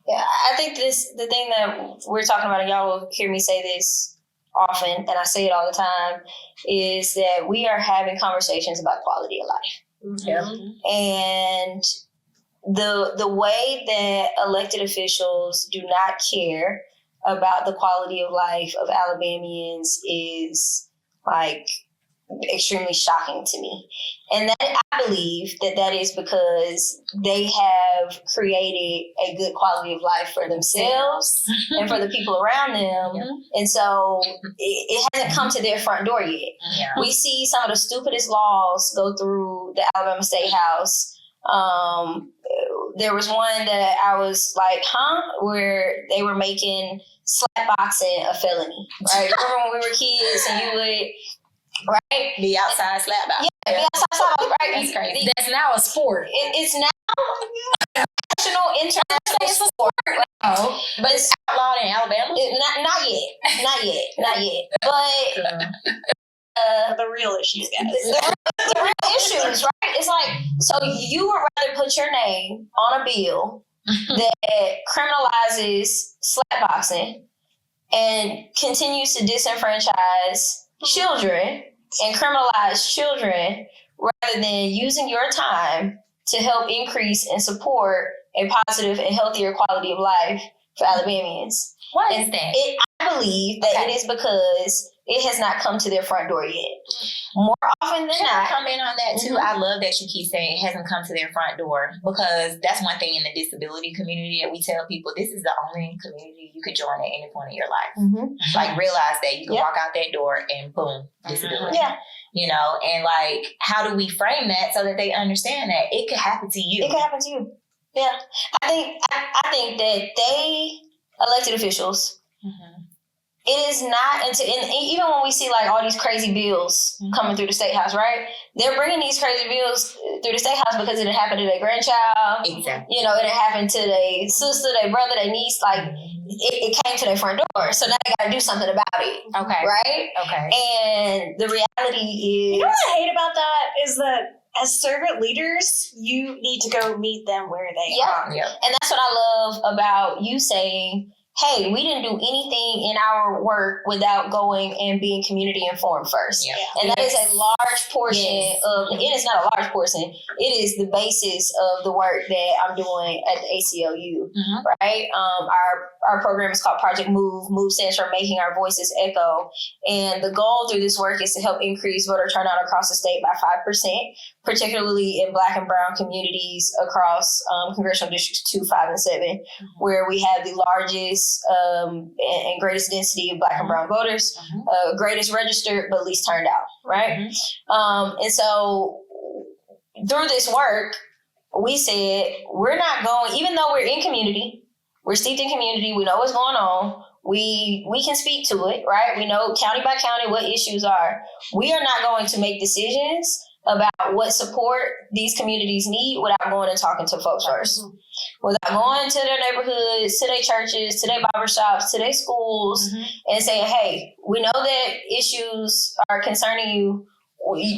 Yeah. I think the thing that we're talking about, and y'all will hear me say this often, and I say it all the time, is that we are having conversations about quality of life. And the way that elected officials do not care about the quality of life of Alabamians is like extremely shocking to me. And that I believe that is because they have created a good quality of life for themselves and for the people around them. Yeah. And so it hasn't come to their front door yet. Yeah. We see some of the stupidest laws go through the Alabama State House. There was one that I was like, where they were making slapboxing a felony, right? Remember when we were kids and you would, right? Be outside slap out. Yeah, be outside, right? That's crazy. That's now a sport. It's now national, international sport. Oh, But it's outlawed in Alabama? Not yet. But The real issues, guys. the real issues, right? It's like, so you would rather put your name on a bill that criminalizes slapboxing and continues to disenfranchise children and criminalize children rather than using your time to help increase and support a positive and healthier quality of life for Alabamians. What is that? I believe that it is because it has not come to their front door yet. More often than Can I not. comment on that too? I love that you keep saying it hasn't come to their front door, because that's one thing in the disability community that we tell people, this is the only community you could join at any point in your life. Like, realize that you can walk out that door and boom, disability. Yeah. You know, and like, how do we frame that so that they understand that it could happen to you? It could happen to you. Yeah. I think that they, elected officials, it is not until, and even when we see like all these crazy bills coming through the State House, right? They're bringing these crazy bills through the State House because it happened to their grandchild. Exactly. You know, it happened to their sister, their brother, their niece. Like, it came to their front door. So now they got to do something about it. Okay. Right? Okay. And the reality is... You know what I hate about that is that as servant leaders, you need to go meet them where they are. Yep. And that's what I love about you saying, hey, we didn't do anything in our work without going and being community informed first. Yep. And that is a large portion of, it is not a large portion, it is the basis of the work that I'm doing at the ACLU, right? Our program is called Project Move. Move stands for Making Our Voices Echo. And the goal through this work is to help increase voter turnout across the state by 5%, particularly in Black and Brown communities across congressional districts 2, 5, and 7, where we have the largest and greatest density of Black and Brown voters, greatest registered but least turned out, right? And so through this work, we said we're not going, even though we're in community, we're steeped in community, we know what's going on, we can speak to it, right? We know county by county what issues are. We are not going to make decisions about what support these communities need without going and talking to folks first. Without going to their neighborhoods, to their churches, to their barbershops, to their schools, and saying, hey, we know that issues are concerning you,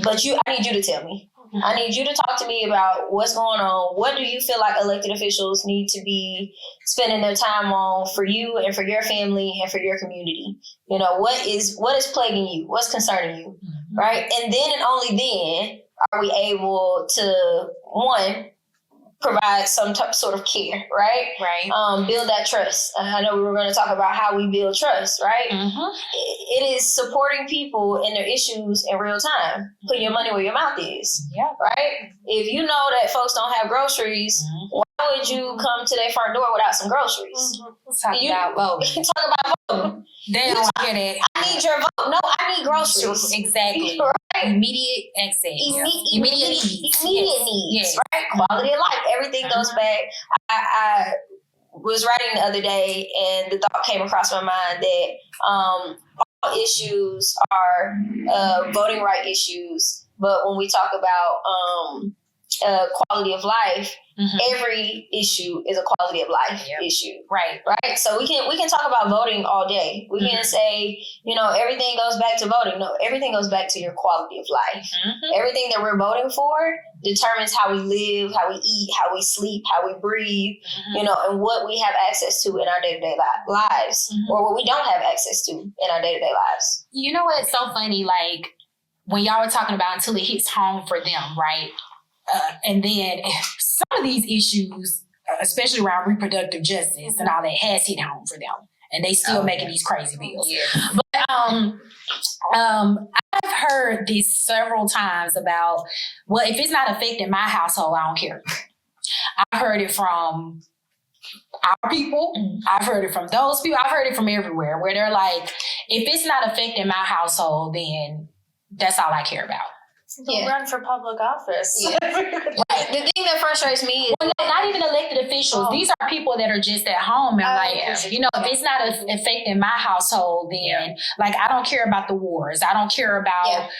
but I need you to tell me. I need you to talk to me about what's going on. What do you feel like elected officials need to be spending their time on for you and for your family and for your community? You know, what is plaguing you? What's concerning you? Right? And then and only then are we able to, one, provide some sort of care, right? Right. Build that trust. I know we were going to talk about how we build trust, right? It is supporting people in their issues in real time. Put your money where your mouth is, right? If you know that folks don't have groceries, why would you come to their front door without some groceries? Talk about voting. Talk about voting. They don't get it. I need your vote. No, I need groceries. Exactly. Right? Immediate access. Immediate needs. Immediate needs, Yes. right? Quality of life. Everything goes back. I was writing the other day, and the thought came across my mind that all issues are voting right issues, but when we talk about quality of life, every issue is a quality of life issue. Right. Right. So we can talk about voting all day. We can say, you know, everything goes back to voting. No, everything goes back to your quality of life. Everything that we're voting for determines how we live, how we eat, how we sleep, how we breathe, you know, and what we have access to in our day-to-day lives, or what we don't have access to in our day-to-day lives. You know what's so funny? Like, when y'all were talking about until it hits home for them, right? And then some of these issues, especially around reproductive justice and all that, has hit home for them. And they still making these crazy bills. Yeah. But I've heard this several times about, well, if it's not affecting my household, I don't care. I've heard it from our people. I've heard it from those people. I've heard it from everywhere where they're like, if it's not affecting my household, then that's all I care about. Don't run for public office. Yeah. The thing that frustrates me is not even elected officials. These are people that are just at home and if it's not affecting my household, then like I don't care about the wars. I don't care about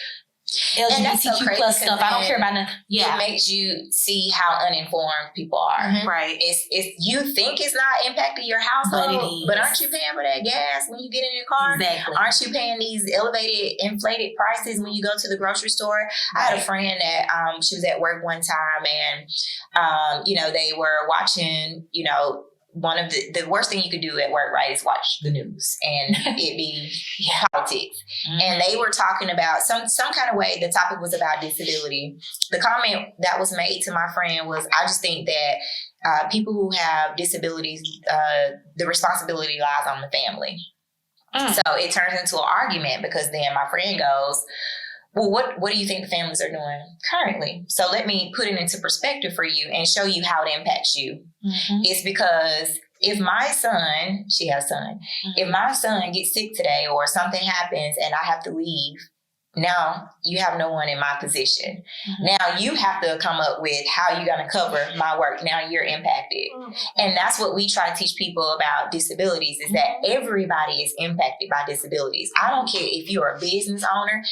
LGBTQ plus stuff. I don't care about nothing. It makes you see how uninformed people are. Mm-hmm. Right. It's you think it's not impacting your household, but aren't you paying for that gas when you get in your car? Exactly. Aren't you paying these elevated, inflated prices when you go to the grocery store? I had a friend that she was at work one time and they were watching, one of the worst thing you could do at work, right, is watch the news and it be politics. Mm-hmm. And they were talking about some kind of way. The topic was about disability. The comment that was made to my friend was, I just think that people who have disabilities, the responsibility lies on the family. So it turns into an argument because then my friend goes, well, what do you think the families are doing currently? So let me put it into perspective for you and show you how it impacts you. Mm-hmm. It's because if my son, she has a son, if my son gets sick today or something happens and I have to leave, now you have no one in my position. Mm-hmm. Now you have to come up with how you're going to cover my work. Now you're impacted. Mm-hmm. And that's what we try to teach people about disabilities is that everybody is impacted by disabilities. I don't care if you're a business owner,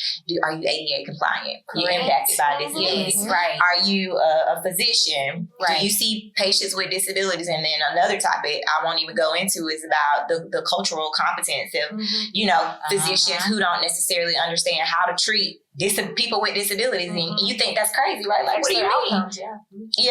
are you ADA compliant? You're impacted by disabilities. Mm-hmm. Right. Are you a physician? Right. Do you see patients with disabilities? And then another topic I won't even go into is about the cultural competence of, physicians who don't necessarily understand how to treat people with disabilities, and you think that's crazy, right? Like, what do you mean?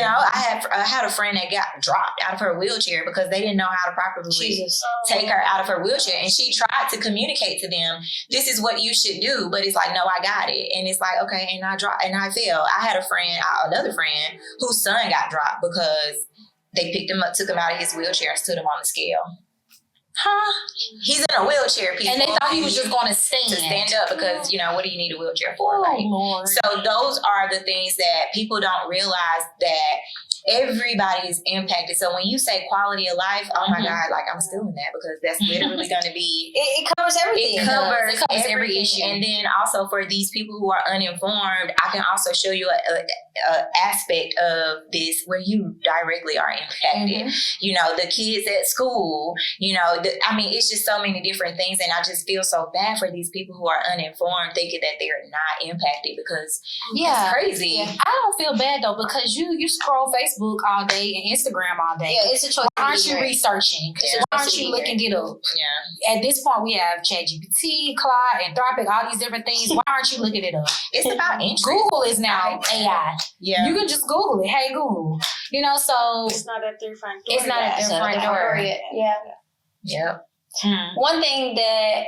I had a friend that got dropped out of her wheelchair because they didn't know how to properly take her out of her wheelchair, and she tried to communicate to them, this is what you should do, but it's like, no, I got it, and it's like, okay, and I dropped and I fell. I had another friend whose son got dropped because they picked him up, took him out of his wheelchair, and stood him on the scale. Huh? He's in a wheelchair, people. And they thought he was just going to stand up because, what do you need a wheelchair for, right? Lord. So those are the things that people don't realize that everybody is impacted. So when you say quality of life, oh my God, like I'm still in that because that's literally going to be... It covers everything. It covers every issue. And then also for these people who are uninformed, I can also show you a aspect of this where you directly are impacted. Mm-hmm. The kids at school, it's just so many different things. And I just feel so bad for these people who are uninformed thinking that they're not impacted because it's crazy. Yeah. I don't feel bad though because you scroll Facebook all day and Instagram all day. Yeah, it's a choice. Why aren't you researching? Yeah. Why aren't you looking it up? Yeah. At this point, we have ChatGPT, Claude, Anthropic, all these different things. Why aren't you looking it up? It's about interest. Google is now AI. Yeah. You can just Google it. Hey, Google. So it's not at their front door. It's not at their front door yet. Yeah. Yep. One thing that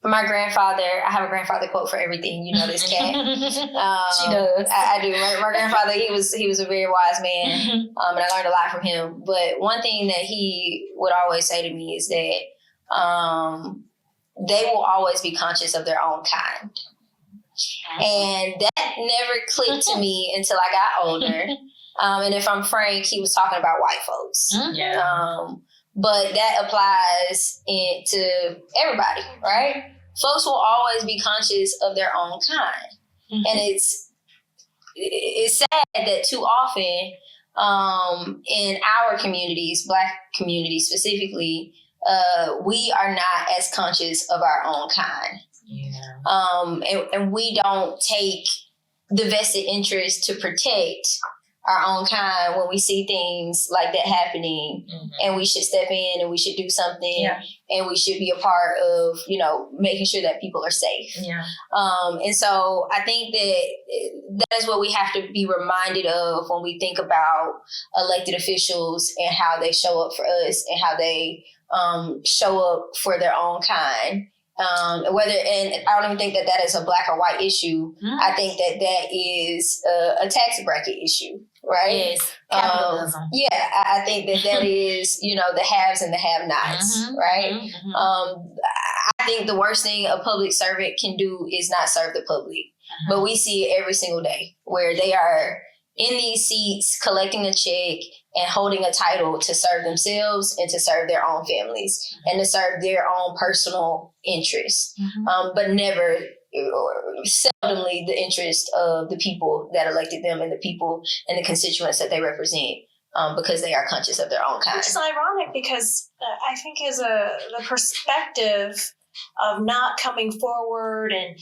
my grandfather, I have a grandfather quote for everything. You know this cat. She does. I do. My grandfather, he was a very wise man, and I learned a lot from him. But one thing that he would always say to me is that they will always be conscious of their own kind. And that never clicked to me until I got older. And if I'm frank, he was talking about white folks. But that applies to everybody, right? Folks will always be conscious of their own kind. And it's sad that too often in our communities, Black communities specifically, we are not as conscious of our own kind. And we don't take the vested interest to protect our own kind when we see things like that happening, and we should step in and we should do something, and we should be a part of, making sure that people are safe. And so I think that is what we have to be reminded of when we think about elected officials and how they show up for us and how they show up for their own kind. and I don't even think that is a black or white issue. I think that is a tax bracket issue, right? Yes, capitalism. I think that is, the haves and the have-nots, right? I think the worst thing a public servant can do is not serve the public. But we see it every single day where they are in these seats collecting a check and holding a title to serve themselves and to serve their own families and to serve their own personal interests, but never or seldomly the interest of the people that elected them and the people and the constituents that they represent, because they are conscious of their own kind. Which is ironic because I think the perspective of not coming forward and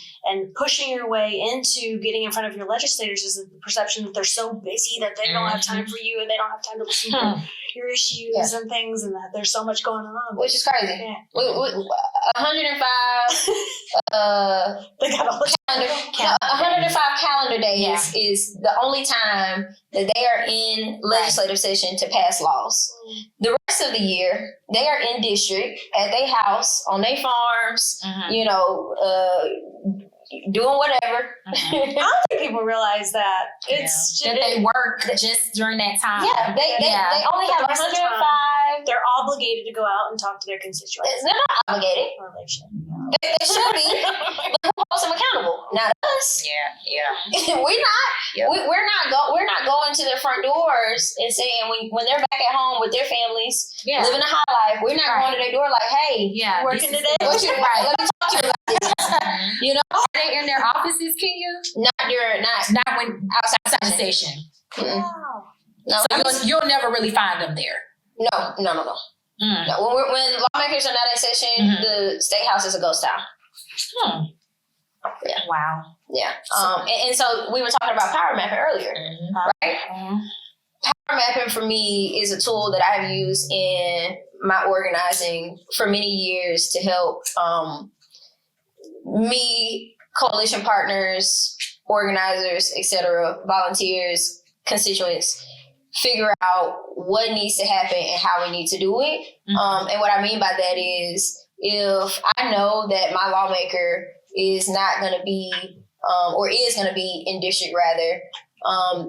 pushing your way into getting in front of your legislators is the perception that they're so busy that they don't have time for you and they don't have time to listen to your issues and things, and that there's so much going on. Which is crazy. Yeah. 105 They got all the calendar, 105 calendar days is the only time that they are in legislative session to pass laws. The rest of the year, they are in district, at their house, on their farms, doing whatever. I don't think people realize that. It's that they work just during that time. Yeah, they only have 105. They're obligated to go out and talk to their constituents. They're not obligated. Or they should. They should be, but who holds them accountable? Not us. Yeah. We're not. Yep. We're not going to their front doors and saying when they're back at home with their families, living a high life. We're not going to their door like, hey, working today. Let me talk to you about this. Are they in their offices, Kenya? Not when outside the station. Wow. No, So you'll never really find them there. No. No, when lawmakers are not in session, the state house is a ghost town. Yeah. Wow. Yeah. And so we were talking about power mapping earlier, right? Power mapping for me is a tool that I've used in my organizing for many years to help me, coalition partners, organizers, etc., volunteers, constituents, figure out what needs to happen and how we need to do it. And what I mean by that is, if I know that my lawmaker is not going to be, or is going to be in district rather,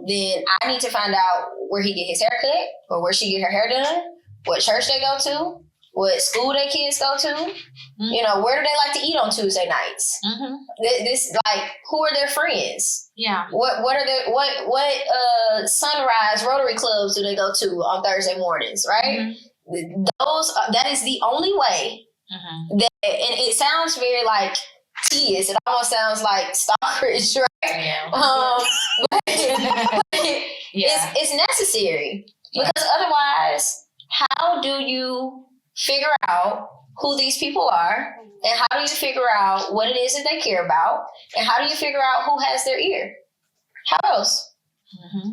then I need to find out where he get his hair cut or where she get her hair done, what church they go to, what school their kids go to, where do they like to eat on Tuesday nights? This who are their friends? Yeah. What are their what sunrise Rotary clubs do they go to on Thursday mornings? Right. That is the only way that, and it sounds very tedious. It almost sounds like stalkerish, right? But it's necessary because otherwise, how do you figure out who these people are, and how do you figure out what it is that they care about, and how do you figure out who has their ear? How else?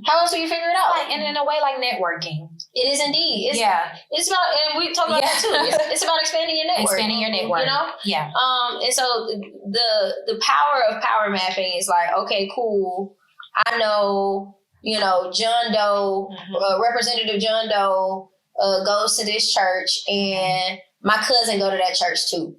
How else do you figure it out? And in a way, like networking. It is indeed. It's about, and we talk about that too. It's about expanding your network. Expanding your network. Yeah. And so the power of power mapping is okay, cool. I know, John Doe, Representative John Doe goes to this church, and my cousin go to that church too.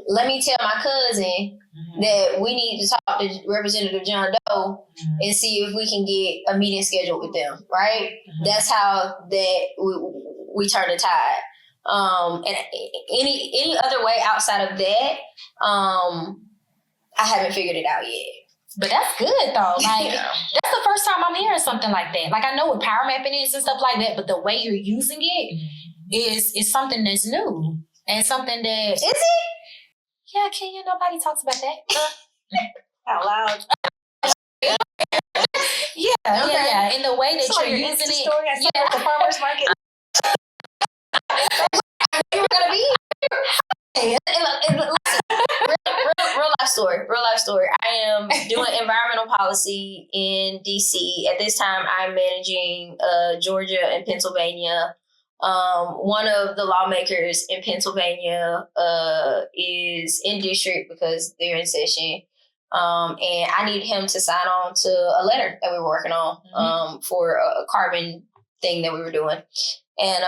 Let me tell my cousin that we need to talk to Representative John Doe and see if we can get a meeting scheduled with them, right? That's how that we turn the tide. And any other way outside of that, I haven't figured it out yet. But that's good though. That's the first time I'm hearing something like that. I know what power mapping is and stuff like that, but the way you're using it is something that's new and something that is it? Yeah, Kenya, nobody talks about that. Out loud. Yeah. In the way that you're using it. Story I saw at the farmer's market. You were gonna be here. Real life story. I am doing environmental policy in DC. At this time, I'm managing Georgia and Pennsylvania. One of the lawmakers in Pennsylvania is in district because they're in session. And I need him to sign on to a letter that we were working on for a carbon thing that we were doing. And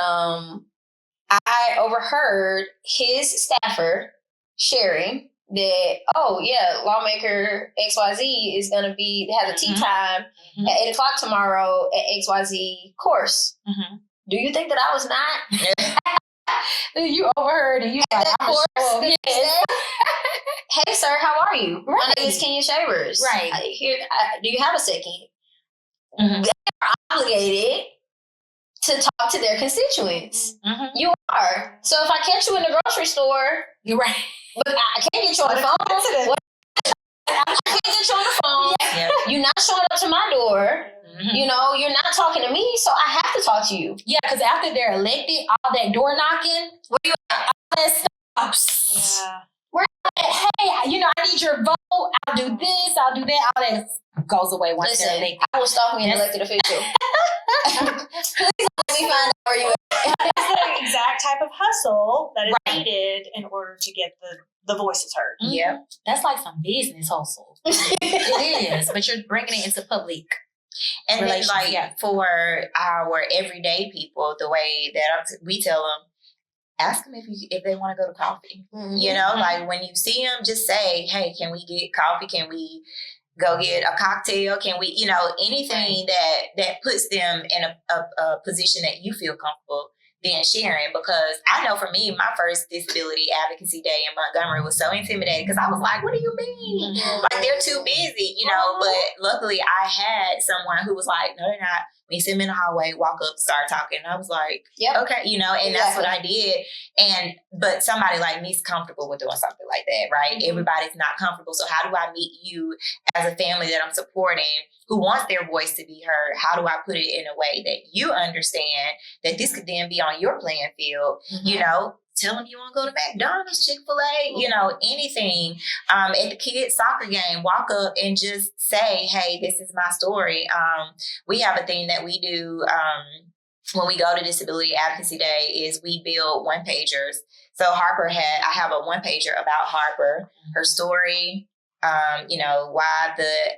I overheard his staffer sharing that, oh yeah, lawmaker XYZ is gonna have a tea time at 8:00 tomorrow at XYZ course. Do you think that I was not? You overheard and you like, that I'm course sure. the next day? Hey sir, how are you? My Right. name is Kenya Shavers. Right. Do you have a second? They are obligated to talk to their constituents. You are. So if I catch you in the grocery store, You're right. but I can't get you on the phone. I can't get you on the phone. Yeah. You're not showing up to my door. You know, you're not talking to me, so I have to talk to you. Yeah, because after they're elected, all that door knocking, Where you at? all that stops. Yeah. Hey, you know, I need your vote. I'll do this. I'll do that. All that goes away once they're Listen, elected. I was stalking an elected official. Please let me find out where you at. That's the exact type of hustle that is Right. needed in order to get the voices heard. Yeah. That's like some business hustle. It is, but you're bringing it into public. And then, Relations, like, yeah. for our everyday people, the way that we tell them, ask them if they want to go to coffee. You know, like when you see them, just say, hey, can we get coffee? Can we go get a cocktail? Can we, you know, anything that puts them in a position that you feel comfortable then sharing. Because I know for me, my first disability advocacy day in Montgomery was so intimidating because I was like, what do you mean? Like, they're too busy, you know? But luckily I had someone who was like, no, they're not. When you see them in the hallway, walk up, start talking. And I was like, okay, you know, and that's what I did. But somebody like me is comfortable with doing something like that, right? Everybody's not comfortable. So how do I meet you as a family that I'm supporting who wants their voice to be heard? How do I put it in a way that you understand that this could then be on your playing field? You know, tell them you want to go to McDonald's, Chick-fil-A, you know, anything. At the kids' soccer game, walk up and just say, hey, this is my story. We have a thing that we do when we go to Disability Advocacy Day is we build one-pagers. So I have a one-pager about Harper, her story, you know, why the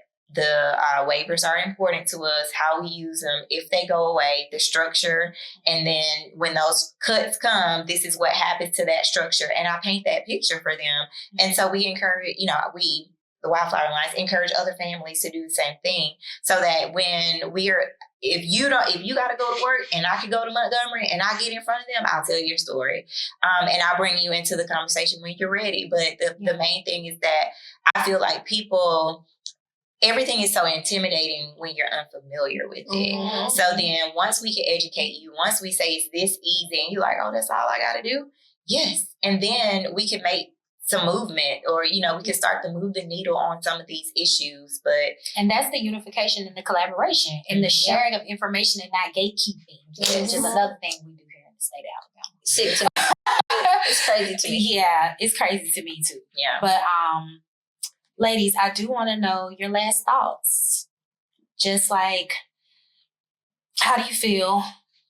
waivers are important to us, how we use them, if they go away, the structure, and then when those cuts come, this is what happens to that structure. And I paint that picture for them. And so we encourage, you know, the Wildflower Alliance, encourage other families to do the same thing, so that when if you got to go to work and I can go to Montgomery and I get in front of them, I'll tell your story. And I'll bring you into the conversation when you're ready. But the main thing is that I feel like everything is so intimidating when you're unfamiliar with it. So then once we can educate you, once we say it's this easy and you're like, oh, that's all I got to do. Yes. And then we can make some movement, or, you know, we can start to move the needle on some of these issues. And that's the unification and the collaboration and the sharing of information and not gatekeeping, which is another thing we do here in the state of Alabama. Sick to me. It's crazy to me. Yeah, it's crazy to me too. Yeah. But ladies, I do want to know your last thoughts. Just like, how do you feel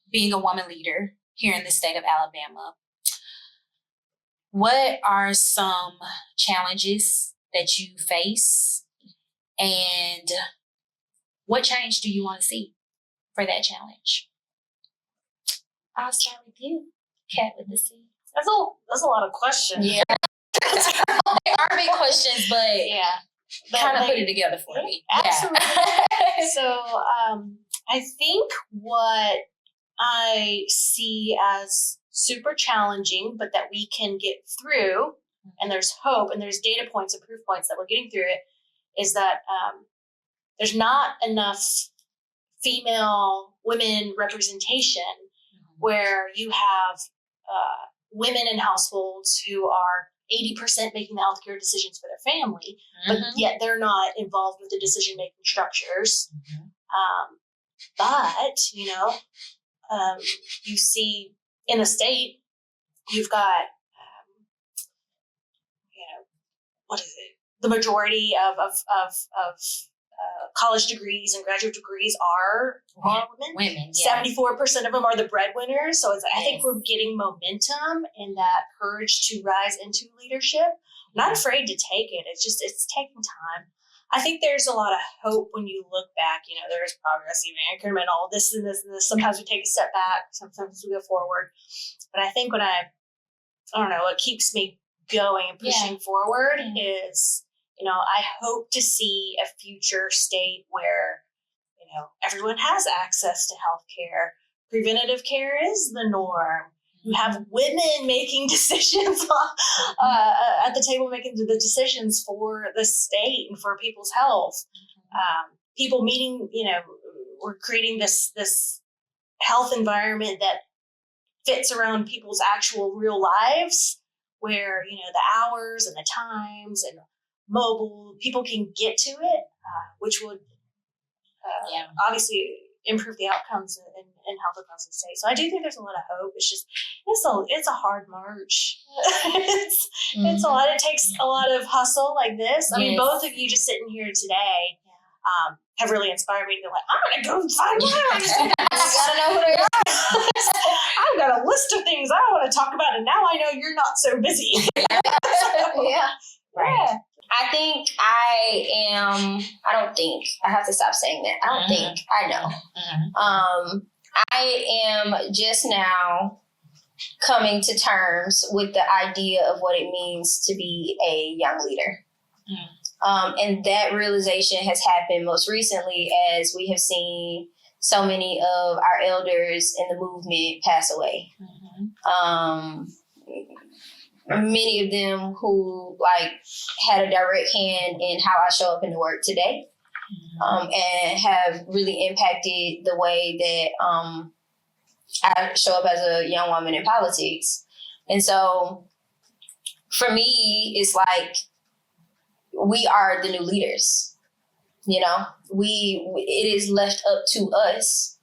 being a woman leader here in the state of Alabama? What are some challenges that you face, and what change do you want to see for that challenge? I'll start with you, Kat with the C. That's a lot of questions. Yeah. They are big questions, but kind of put it together for me. Absolutely. So I think what I see as super challenging, but that we can get through, and there's hope and there's data points and proof points that we're getting through it, is that there's not enough women representation where you have women in households who are 80% making the healthcare decisions for their family, but yet they're not involved with the decision-making structures. But, you know, you see in the state, you've got, you know, what is it? The majority of college degrees and graduate degrees are women. Women, 74% of them are the breadwinners. So I think we're getting momentum and that courage to rise into leadership. I'm not afraid to take it. It's taking time. I think there's a lot of hope when you look back. You know, there's progress, even incremental, this and this and this. Sometimes we take a step back, sometimes we go forward. But I think I don't know, what keeps me going and pushing forward is, I hope to see a future state where, everyone has access to health care. Preventative care is the norm. You have women making decisions at the table, making the decisions for the state and for people's health. People meeting, we're creating this health environment that fits around people's actual real lives, where, the hours and the times and mobile, people can get to it, which would obviously improve the outcomes in health across the state. So I do think there's a lot of hope. It's just, it's a hard march. It's a lot. It takes a lot of hustle like this. I mean, both of you just sitting here today have really inspired me to be like, I'm going to go find one. You gotta know who they are. I've got a list of things I want to talk about, and now I know you're not so busy. Right. I have to stop saying that. I know. I am just now coming to terms with the idea of what it means to be a young leader. And that realization has happened most recently as we have seen so many of our elders in the movement pass away. Many of them who had a direct hand in how I show up in the work today, and have really impacted the way that I show up as a young woman in politics. And so for me, it's like we are the new leaders. It is left up to us.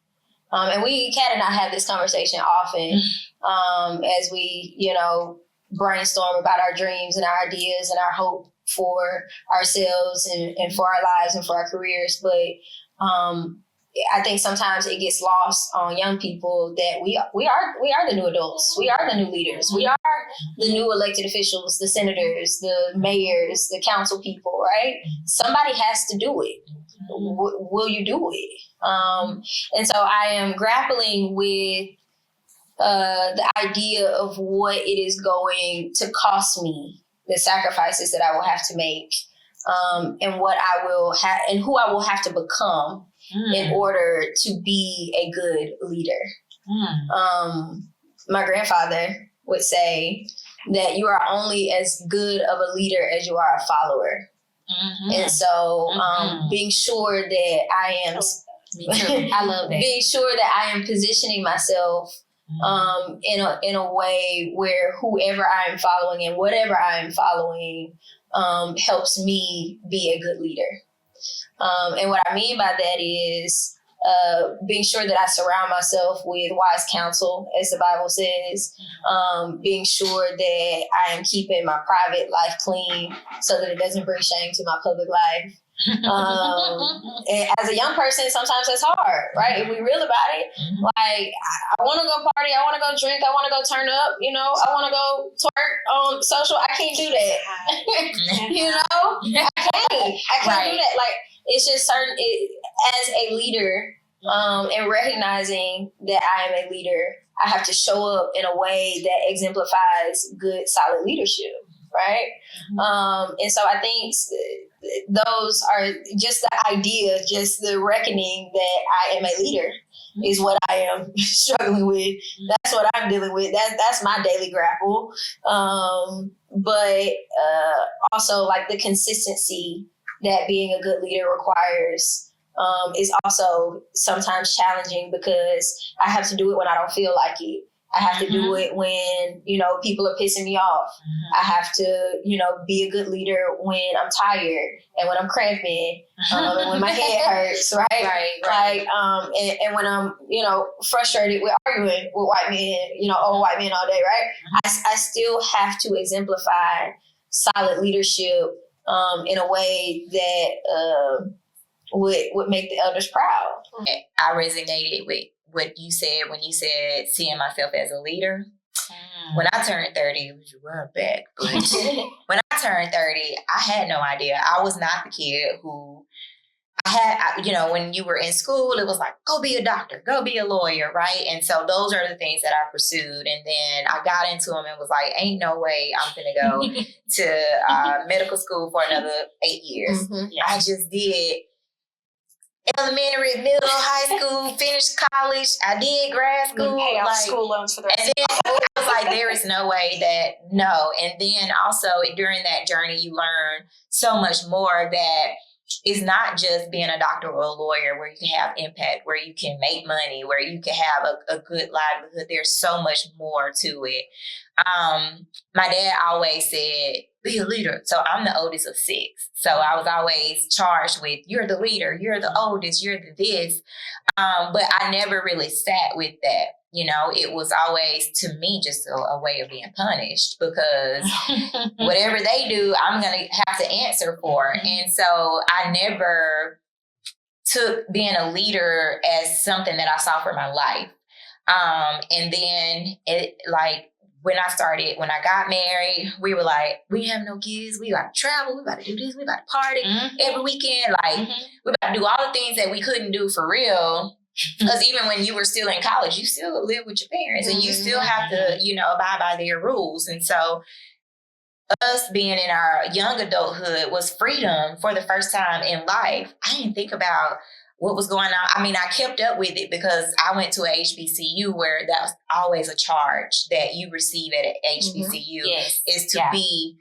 And Kat and I have this conversation often as we, brainstorm about our dreams and our ideas and our hope for ourselves and for our lives and for our careers. But I think sometimes it gets lost on young people that we are the new adults. We are the new leaders. We are the new elected officials, the senators, the mayors, the council people, right? Somebody has to do it. Will you do it? And so I am grappling with the idea of what it is going to cost me, the sacrifices that I will have to make, and what I will have, and who I will have to become in order to be a good leader. My grandfather would say that you are only as good of a leader as you are a follower. And so being sure that I am, I love that. Being sure that I am positioning myself in a way where whoever I am following and whatever I am following helps me be a good leader. And what I mean by that is being sure that I surround myself with wise counsel, as the Bible says, being sure that I am keeping my private life clean so that it doesn't bring shame to my public life. And as a young person, sometimes that's hard, right? If we real about it, I want to go party, I want to go drink, I want to go turn up, I want to go twerk on social. I can't do that. I can't do that. It's just certain, as a leader, and recognizing that I am a leader, I have to show up in a way that exemplifies good, solid leadership, right? And so I think those are just the idea, just the reckoning that I am a leader is what I am struggling with. That's what I'm dealing with. That's my daily grapple. But also the consistency that being a good leader requires is also sometimes challenging because I have to do it when I don't feel like it. I have to do it when, people are pissing me off. I have to, be a good leader when I'm tired and when I'm cramping and when my head hurts, right? And when I'm, frustrated with arguing with white men, old white men all day, right? I still have to exemplify solid leadership in a way that would make the elders proud. I resonated with what you said when you said seeing myself as a leader. When I turned 30, which was back, but when I turned 30, I had no idea. I was not the kid who when you were in school, it was like, go be a doctor, go be a lawyer, right? And so those are the things that I pursued. And then I got into them and was like, ain't no way I'm going to go to medical school for another 8 years. I just did elementary, middle, high school, finished college. I did grad school. Pay off school loans for the rest and then I was like, there is no way that, no. And then also during that journey, you learn so much more that it's not just being a doctor or a lawyer where you can have impact, where you can make money, where you can have a good livelihood. There's so much more to it. My dad always said, be a leader. So I'm the oldest of 6. So I was always charged with, you're the leader, you're the oldest, you're the this. But I never really sat with that. It was always, to me, just a way of being punished, because whatever they do, I'm going to have to answer for. And so I never took being a leader as something that I saw for my life. And then when I got married, we were like, we have no kids. We got to travel. We got to do this. We got to party every weekend. We got to do all the things that we couldn't do for real. Because even when you were still in college, you still live with your parents and you still have to, abide by their rules. And so us being in our young adulthood was freedom for the first time in life. I didn't think about what was going on. I mean, I kept up with it because I went to a HBCU where that was always a charge that you receive at a HBCU is to be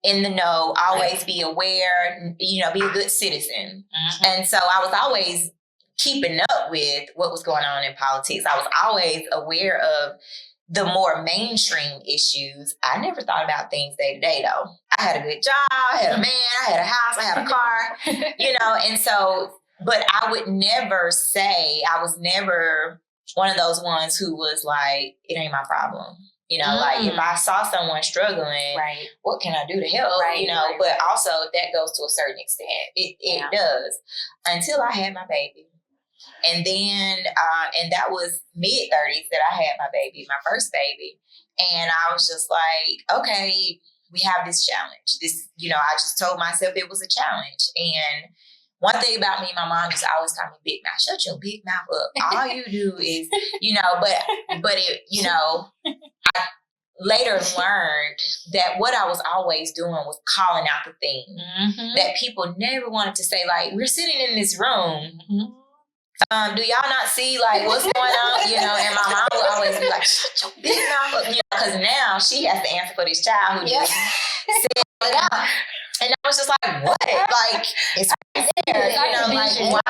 in the know, always be aware, be a good citizen. And so I was always keeping up with what was going on in politics. I was always aware of the more mainstream issues. I never thought about things day to day, though. I had a good job, I had a man, I had a house, I had a car, and so, but I would never say, I was never one of those ones who was like, it ain't my problem. Like if I saw someone struggling, what can I do to help? But also that goes to a certain extent. It does, until I had my baby. And then, and that was mid-30s that I had my baby, my first baby. And I was just like, okay, we have this challenge. This, I just told myself it was a challenge. And one thing about me, my mom just always called me big mouth. Shut your big mouth up. All you do is, but it, I later learned that what I was always doing was calling out the thing that people never wanted to say. Like, we're sitting in this room. Do y'all not see what's going on? And my mom would always be like, shut your big mouth up, because now she has to answer for this child who just said it out. And I was just like, what? It's right there. Why?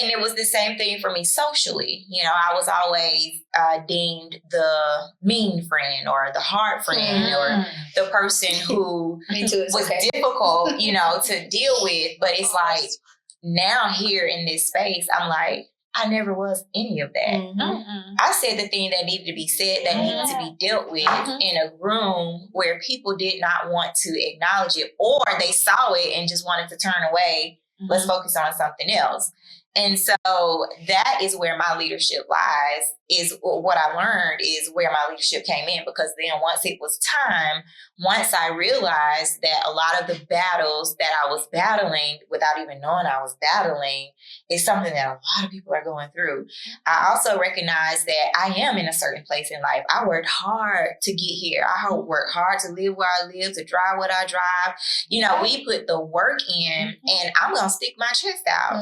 And it was the same thing for me socially. I was always deemed the mean friend or the hard friend or the person who was difficult, to deal with. But it's like, now here in this space, I'm like, I never was any of that. I said the thing that needed to be said, that needed to be dealt with in a room where people did not want to acknowledge it, or they saw it and just wanted to turn away. Let's focus on something else. And so that is where my leadership lies, is what I learned is where my leadership came in, because then once it was time, once I realized that a lot of the battles that I was battling without even knowing I was battling is something that a lot of people are going through. I also recognized that I am in a certain place in life. I worked hard to get here. I worked hard to live where I live, to drive what I drive. We put the work in, and I'm going to stick my chest out.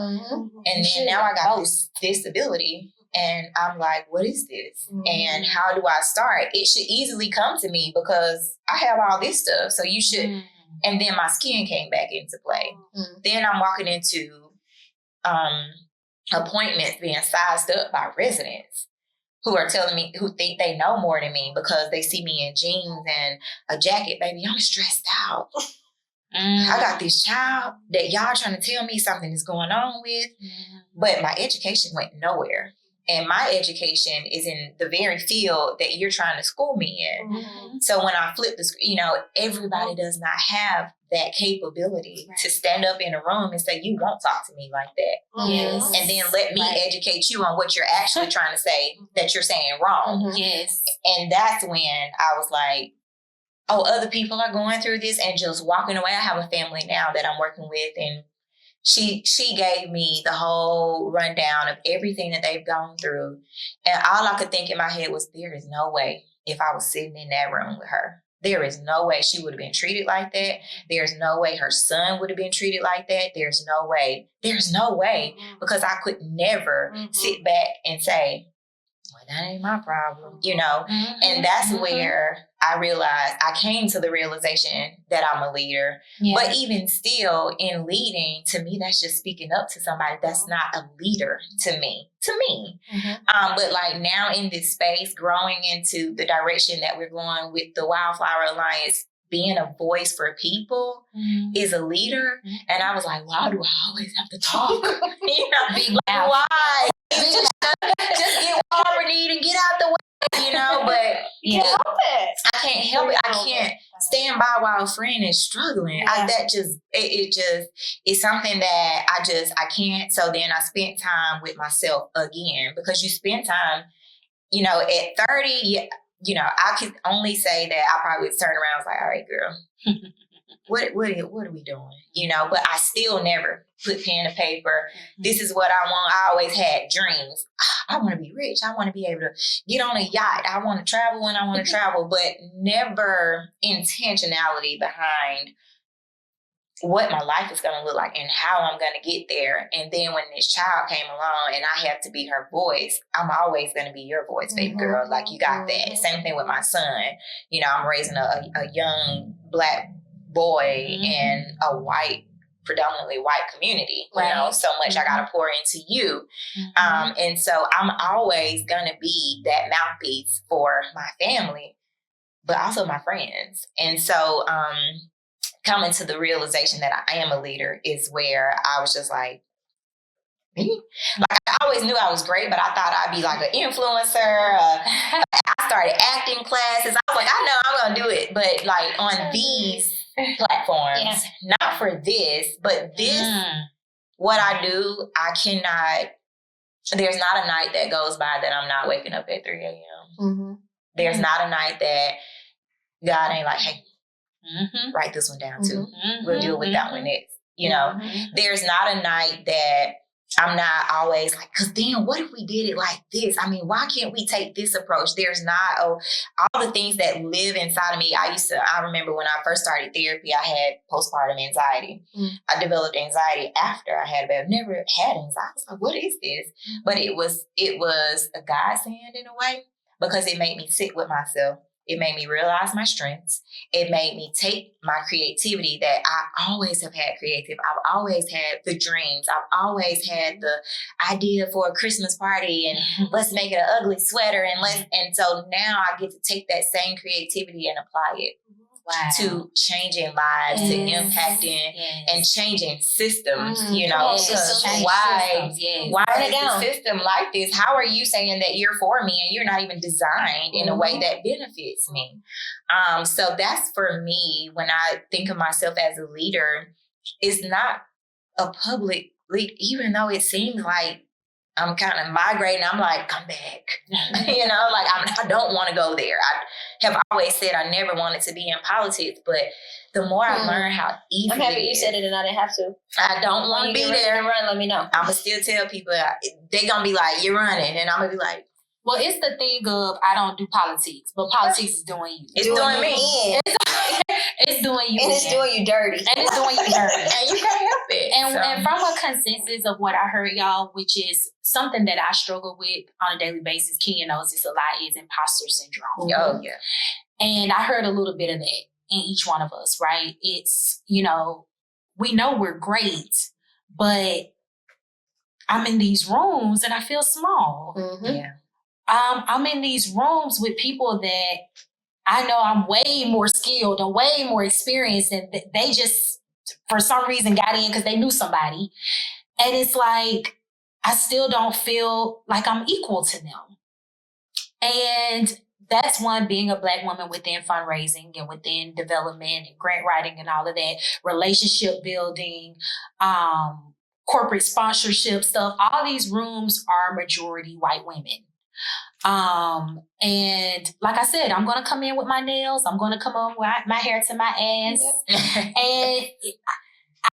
And then now I got this disability. And I'm like, what is this? And how do I start? It should easily come to me because I have all this stuff. So you should. And then my skin came back into play. Then I'm walking into appointments being sized up by residents who are telling me, who think they know more than me because they see me in jeans and a jacket. Baby, I'm stressed out. I got this child that y'all trying to tell me something is going on with, but my education went nowhere. And my education is in the very field that you're trying to school me in. So when I flip the screen, everybody does not have that capability to stand up in a room and say, you won't talk to me like that. Yes. And then let me educate you on what you're actually trying to say that you're saying wrong. Yes. And that's when I was like, oh, other people are going through this, and just walking away. I have a family now that I'm working with, and she gave me the whole rundown of everything that they've gone through. And all I could think in my head was, there is no way if I was sitting in that room with her, there is no way she would have been treated like that. There's no way her son would have been treated like that. There's no way, because I could never sit back and say, well, that ain't my problem, you know? And that's where I realized, I came to the realization that I'm a leader. Yeah. But even still, in leading, to me, that's just speaking up to somebody. That's not a leader to me. But like now in this space, growing into the direction that we're going with the Wildflower Alliance, being a voice for people is a leader. And I was like, why do I always have to talk? You know, like, why? Just get what Harper need and get out the way, you know, but I can't help it. I can't stand by while a friend is struggling. Yeah. It's something that I can't. So then I spent time with myself again, because you spend time, you know, at 30, you know, I could only say that I probably would turn around and was like, all right, girl, what are we doing? You know, but I still never put pen to paper. This is what I want. I always had dreams. I want to be rich. I want to be able to get on a yacht. I want to travel when I want to travel, but never intentionality behind what my life is going to look like and how I'm going to get there. And then when this child came along and I have to be her voice, I'm always going to be your voice, baby girl. Like, you got that. Same thing with my son. You know, I'm raising a young Black boy in a predominantly white community, you know, so much I got to pour into you. And so I'm always going to be that mouthpiece for my family, but also my friends. And so coming to the realization that I am a leader is where I was just like, me? Like, I always knew I was great, but I thought I'd be like an influencer. I started acting classes. I was like, I know I'm going to do it, but like on these platforms, not for this, but this, what I do, I cannot, there's not a night that goes by that I'm not waking up at 3 a.m. There's not a night that God ain't like, hey, write this one down too. We'll deal with that one next. You know, there's not a night that I'm not always like, because then what if we did it like this? I mean, why can't we take this approach? There's not, all the things that live inside of me. I remember when I first started therapy, I had postpartum anxiety. I developed anxiety after I had a baby. Never had anxiety. I was like, what is this? But it was a godsend in a way, because it made me sit with myself. It made me realize my strengths. It made me take my creativity that I always have had creative. I've always had the dreams. I've always had the idea for a Christmas party and let's make it an ugly sweater. And so now I get to take that same creativity and apply it to changing lives, to impacting and changing systems, you know, because why is the system like this? How are you saying that you're for me and you're not even designed in a way that benefits me? So that's for me, when I think of myself as a leader, it's not a public lead, even though it seems like I'm kind of migrating. I'm like, come back. You know, like I don't want to go there. I have always said I never wanted to be in politics, but the more I learn how easy I'm happy you said it and I didn't have to. I don't want to be there. Run, let me know. I'm going to still tell people, they're going to be like, you're running. And I'm going to be like, well, it's the thing of, I don't do politics, but politics is doing you. It's doing me. It's doing you. And it's doing you dirty. And it's doing you dirty. And you can't help it. And from a consensus of what I heard, y'all, which is something that I struggle with on a daily basis, Kenya knows this a lot, is imposter syndrome. Oh, yeah. And I heard a little bit of that in each one of us, right? It's, you know we're great, but I'm in these rooms and I feel small. Yeah. I'm in these rooms with people that I know I'm way more skilled and way more experienced, and they just, for some reason, got in because they knew somebody. And it's like, I still don't feel like I'm equal to them. And that's one, being a Black woman within fundraising and within development and grant writing and all of that, relationship building, corporate sponsorship stuff. All these rooms are majority white women. And like I said, I'm going to come in with my nails. I'm going to come on with my hair to my ass. And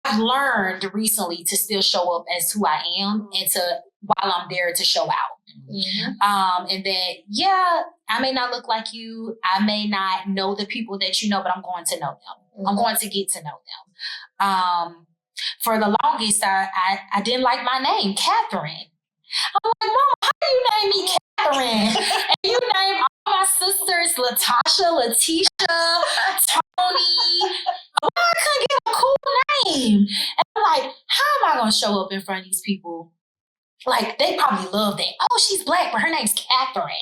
I've learned recently to still show up as who I am and to, while I'm there, to show out. And that, yeah, I may not look like you. I may not know the people that you know, but I'm going to know them. I'm going to get to know them. For the longest, I didn't like my name, Catherine. I'm like, Mom, how do you name me Catherine? And you name all my sisters Latasha, Letitia, Tony. Why I couldn't get a cool name? And I'm like, how am I going to show up in front of these people? Like, they probably love that. Oh, she's Black, but her name's Catherine,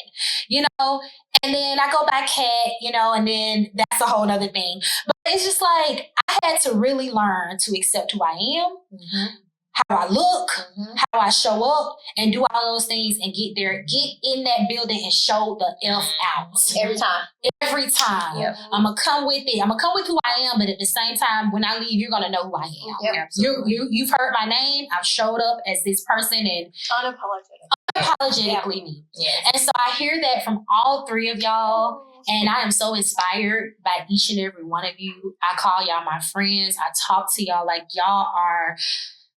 you know? And then I go by Cat, you know, and then that's a whole other thing. But it's just like, I had to really learn to accept who I am, how I look, how I show up, and do all those things and get in that building and show the F out. Every time. Yep. I'm going to come with it. I'm going to come with who I am, but at the same time, when I leave, you're going to know who I am. Yep. You've heard my name. I've showed up as this person and unapologetically me. Yes. And so I hear that from all three of y'all. And I am so inspired by each and every one of you. I call y'all my friends. I talk to y'all like y'all are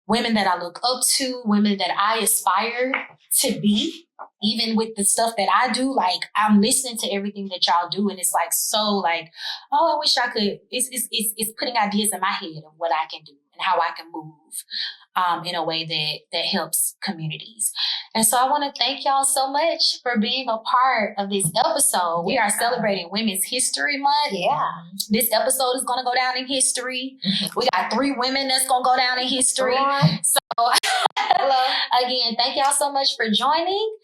women that I look up to, women that I aspire to be, even with the stuff that I do. Like, I'm listening to everything that y'all do, and it's like, so like, oh, I wish I could. It's putting ideas in my head of what I can do and how I can move in a way that helps communities. And so I want to thank y'all so much for being a part of this episode. We are celebrating Women's History Month. Yeah. This episode is going to go down in history. We got 3 women that's going to go down in history. So again, thank y'all so much for joining.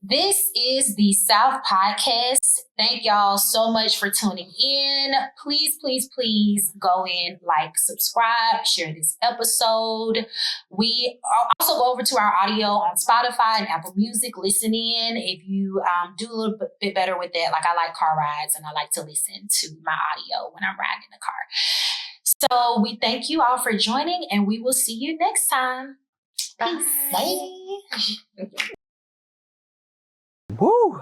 This is the South Podcast. Thank y'all so much for tuning in. Please, please, please go in, like, subscribe, share this episode. We also go over to our audio on Spotify and Apple Music. Listen in if you do a little bit better with that. Like, I like car rides and I like to listen to my audio when I'm riding in the car. So we thank you all for joining, and we will see you next time. Peace. Bye. Woo!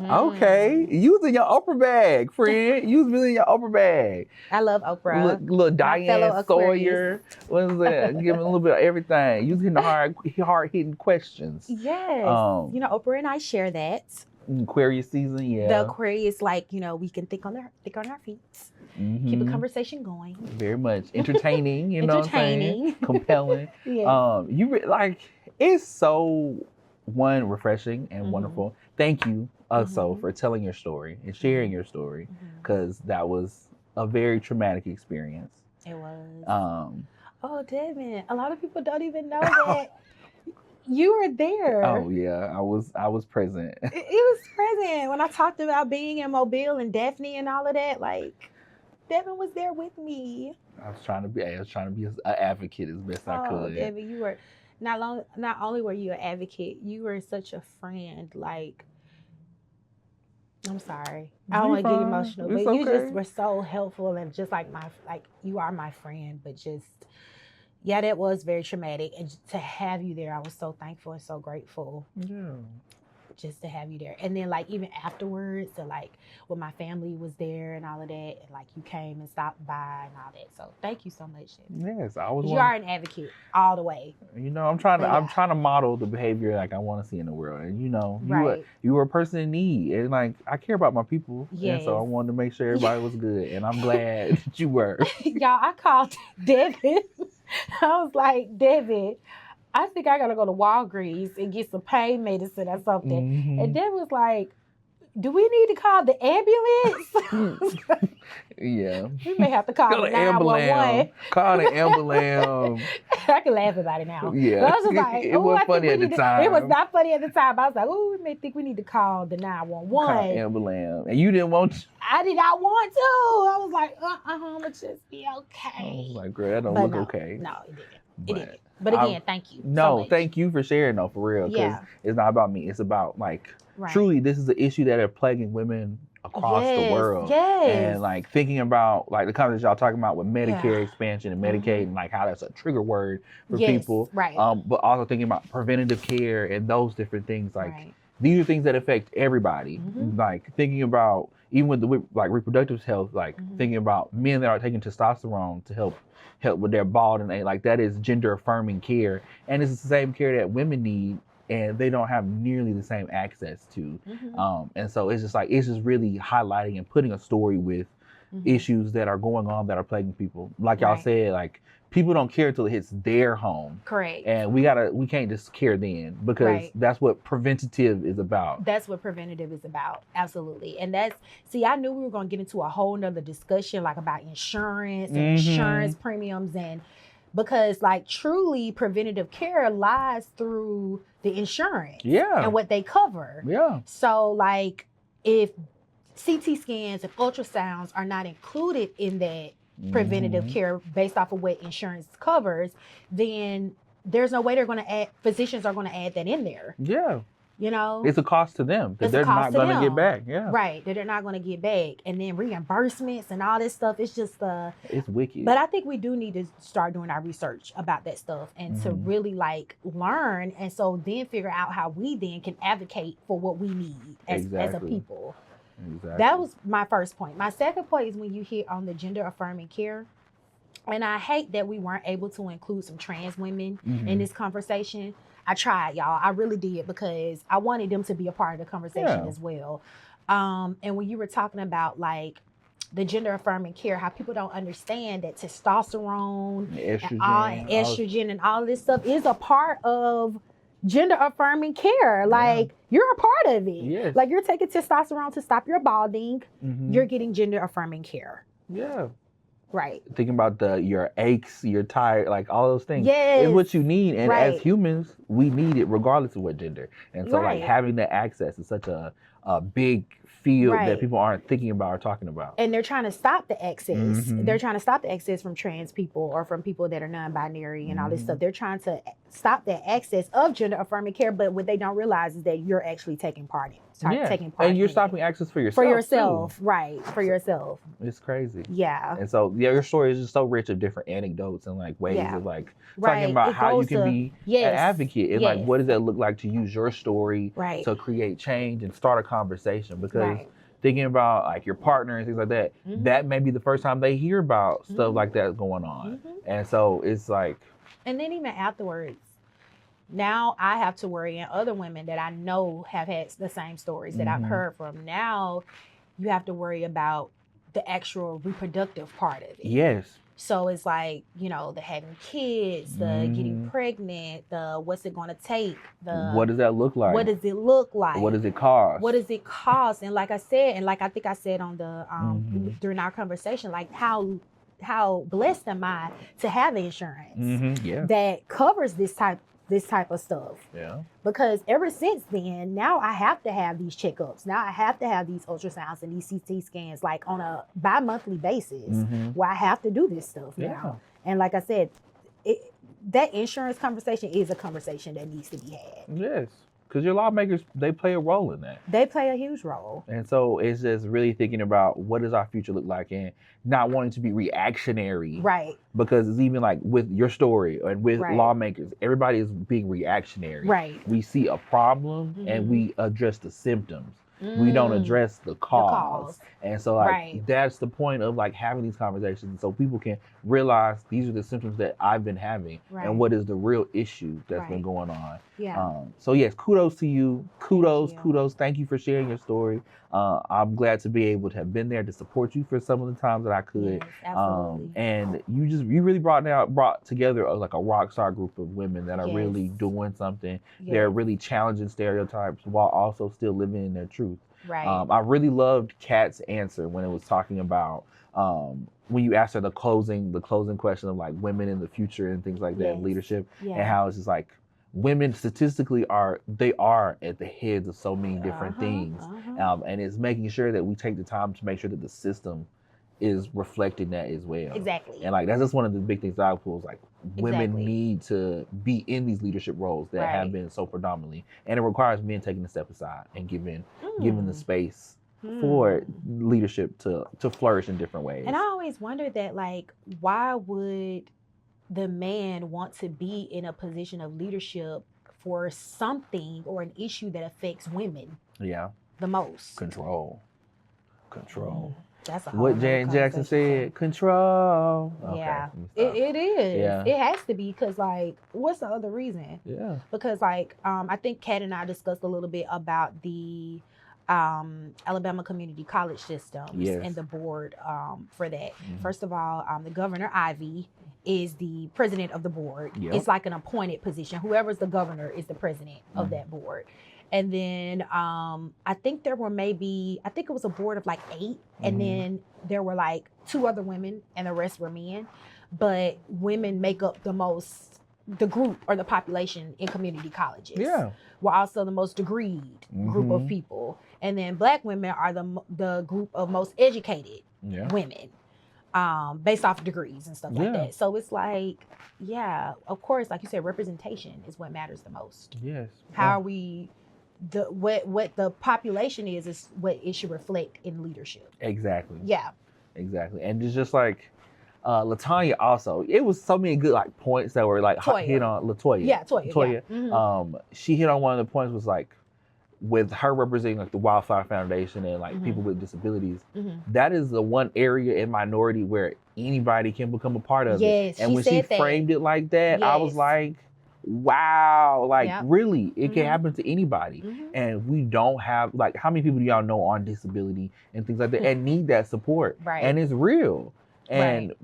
Okay, using your Oprah bag, friend. You was really in your Oprah bag. I love Oprah. Little Diane Sawyer. What is that? Giving a little bit of everything. Using the hard hitting questions. Yes. Oprah and I share that. Aquarius season, yeah. The Aquarius, like, we can think on our feet. Keep a conversation going. Very much entertaining. You know what I'm saying? Compelling. Yeah. It's so refreshing and wonderful. Thank you also for telling your story and sharing your story, because that was a very traumatic experience. It was. Oh, Devin, a lot of people don't even know that you were there. Oh yeah, I was present. It was present when I talked about being in Mobile and Daphne and all of that. Like, Devin was there with me. I was trying to be an advocate as best I could. Devin, you were. Not only were you an advocate, you were such a friend. Like, I'm sorry, I don't want to get emotional, but you just were so helpful and just like you are my friend. But just, yeah, that was very traumatic, and to have you there, I was so thankful and so grateful. Yeah. Just to have you there. And then, like, even afterwards, so like when my family was there and all of that, and like you came and stopped by and all that. So thank you so much. Yes, you are an advocate all the way. I'm trying to model the behavior like I want to see in the world. And you were a person in need, and like I care about my people. Yes. And so I wanted to make sure everybody was good, and I'm glad that you were. Y'all, I called Devin. I was like, Devin, I think I gotta go to Walgreens and get some pain medicine or something. And Deb was like, do we need to call the ambulance? Yeah. We may have to call the 911. Call the ambulance. I can laugh about it now. Yeah. But I was just like, it wasn't funny at the time. It was not funny at the time. I was like, we may think we need to call the 911. Call ambulance. And you didn't want to. I did not want to. I was like, let's just be okay. I was like, girl, that don't look okay. No, it didn't. It didn't. But again, thank you. No, thank you for sharing, though, for real. Because it's not about me. It's about, like, truly, this is the issue that are plaguing women across the world. Yes. And, like, thinking about, like, the concepts y'all talking about with Medicare expansion and Medicaid and, like, how that's a trigger word for people. Right. But also thinking about preventative care and those different things. Like, these are things that affect everybody. Like, thinking about, even with the like reproductive health, like Mhm. thinking about men that are taking testosterone to help with their balding, and like that is gender affirming care, and it's the same care that women need, and they don't have nearly the same access to. Mhm. And so it's just really highlighting and putting a story with Mhm. issues that are going on that are plaguing people. Like y'all Right. said, like people don't care until it hits their home. Correct. And we can't just care then, because Right. that's what preventative is about. That's what preventative is about. Absolutely. And I knew we were going to get into a whole nother discussion like about insurance and Mhm. insurance premiums, and because like truly preventative care lies through the insurance Yeah. and what they cover. Yeah. So like if CT scans and ultrasounds are not included in that preventative Mhm. care based off of what insurance covers, then there's no way physicians are going to add that in there. Yeah. You know, It's a cost to them that It's a they're cost not to going to them. get back. Yeah. right, that they're not going to get back, and then reimbursements and all this stuff. It's just It's wicked. but I think we do need to start doing our research about that stuff and to Mhm. really like learn, and so then figure out how we then can advocate for what we need as a Exactly. people. Exactly. That was my first point. My second point is when you hit on the gender affirming care. And I hate that we weren't able to include some trans women Mhm. in this conversation. I tried, y'all. I really did, because I wanted them to be a part of the conversation Yeah. as well. And when you were talking about like the gender affirming care, how people don't understand that testosterone and estrogen and all this stuff is a part of gender affirming care. Like you're a part of it. Yes. Like you're taking testosterone to stop your balding. Mhm. You're getting gender affirming care. Yeah. Right. Thinking about your aches, your tired, like all those things. Yes. It's what you need. And Right. as humans, we need it regardless of what gender. And so like Right. having that access is such a big field Right. that people aren't thinking about or talking about. And they're trying to stop the access. Mhm. They're trying to stop the access from trans people or from people that are non-binary and all this Mhm. stuff. They're trying to stop that access of gender affirming care, but what they don't realize is that you're actually taking part in it. And you're stopping access for yourself. For yourself, too. right. For yourself. It's crazy. Yeah. And so your story is just so rich of different anecdotes and like ways Yeah. of like Right. talking about It how you goes can to- be Yes. an advocate and like Yes. what does that look like to use your story Right. to create change and start a conversation, because Right. thinking about like your partner and things like that, Mhm. that may be the first time they hear about stuff Mhm. like that going on. Mhm. And so it's like, And then even afterwards, now I have to worry, and other women that I know have had the same stories that I've Mhm. heard from. Now you have to worry about the actual reproductive part of it. yes. So it's like, the having kids, the getting Mhm. pregnant, the what's it going to take, the What does that look like? what does it look like? What does it cost? What does it cost? And like I said, and like I think I said on the Mhm. during our conversation, like how blessed am I to have insurance Yeah. that covers this type of stuff. Yeah. Because ever since then, now I have to have these checkups. Now I have to have these ultrasounds and these CT scans like on a bi-monthly basis Mhm. where I have to do this stuff Yeah. now. And like I said, that insurance conversation is a conversation that needs to be had. Yes. Because your lawmakers, they play a role in that. They play a huge role. And so it's just really thinking about what does our future look like and not wanting to be reactionary. Right. Because it's even like with your story and with Right. lawmakers, everybody is being reactionary. Right. We see a problem and Mhm. we address the symptoms. We don't address the cause. And so like Right. that's the point of like having these conversations so people can realize these are the symptoms that I've been having Right. and what is the real issue that's been Right. going on. Yeah. So yes, kudos to you. Kudos. you. Thank you for sharing your story. I'm glad to be able to have been there to support you for some of the times that I could. Yes, absolutely. And you really brought together like a rock star group of women that are really Yes. doing something. Yes. They're really challenging stereotypes while also still living in their truth. Right. I really loved Kat's answer when it was talking about when you asked her the closing question of like women in the future and things like that, Yes. leadership, Yeah. and how it's just like women statistically are at the heads of so many different things. And it's making sure that we take the time to make sure that the system is reflecting that as well. Exactly. And like that's just one of the big things that I feel is like women Exactly. need to be in these leadership roles that have Right. been so predominantly, and it requires men taking a step aside and giving the space Mm. for leadership to flourish in different ways. And I always wondered that, like, why would the man want to be in a position of leadership for something or an issue that affects women Yeah, the most? control. Control. That's a whole What nother Janet Jackson conversation. said, control. Okay, Yeah, let me stop. it is. Yeah. It has to be because, like, what's the other reason? Yeah. Because, like, I think Kat and I discussed a little bit about the Alabama community college systems Yes. and the board for that. Mhm. First of all, the governor Ivy is the president of the board. Yep. It's like an appointed position. Whoever's the governor is the president of that board. And then I think there were I think it was a board of like 8, and then there were like 2 other women, and the rest were men. But women make up the group or the population in community colleges. Yeah. We're also the most degreed group of people. And then Black women are the group of most educated women, based off degrees and stuff like that. So it's like, yeah, of course, like you said, representation is what matters the most. Yes. How are we, what the population is what it should reflect in leadership. Exactly. Yeah. Exactly. And it's just like, LaTanya also, it was so many good like points that were like hit on LaToya. Yeah, Toya. Yeah. She hit on one of the points was like with her representing like the Wildfire Foundation and like people with disabilities. That is the one area in minority where anybody can become a part of it. And when she framed it like that, I was like, wow, like really, it can happen to anybody. And we don't have like, how many people do y'all know on disability and things like that and need that support? Right. And it's real. And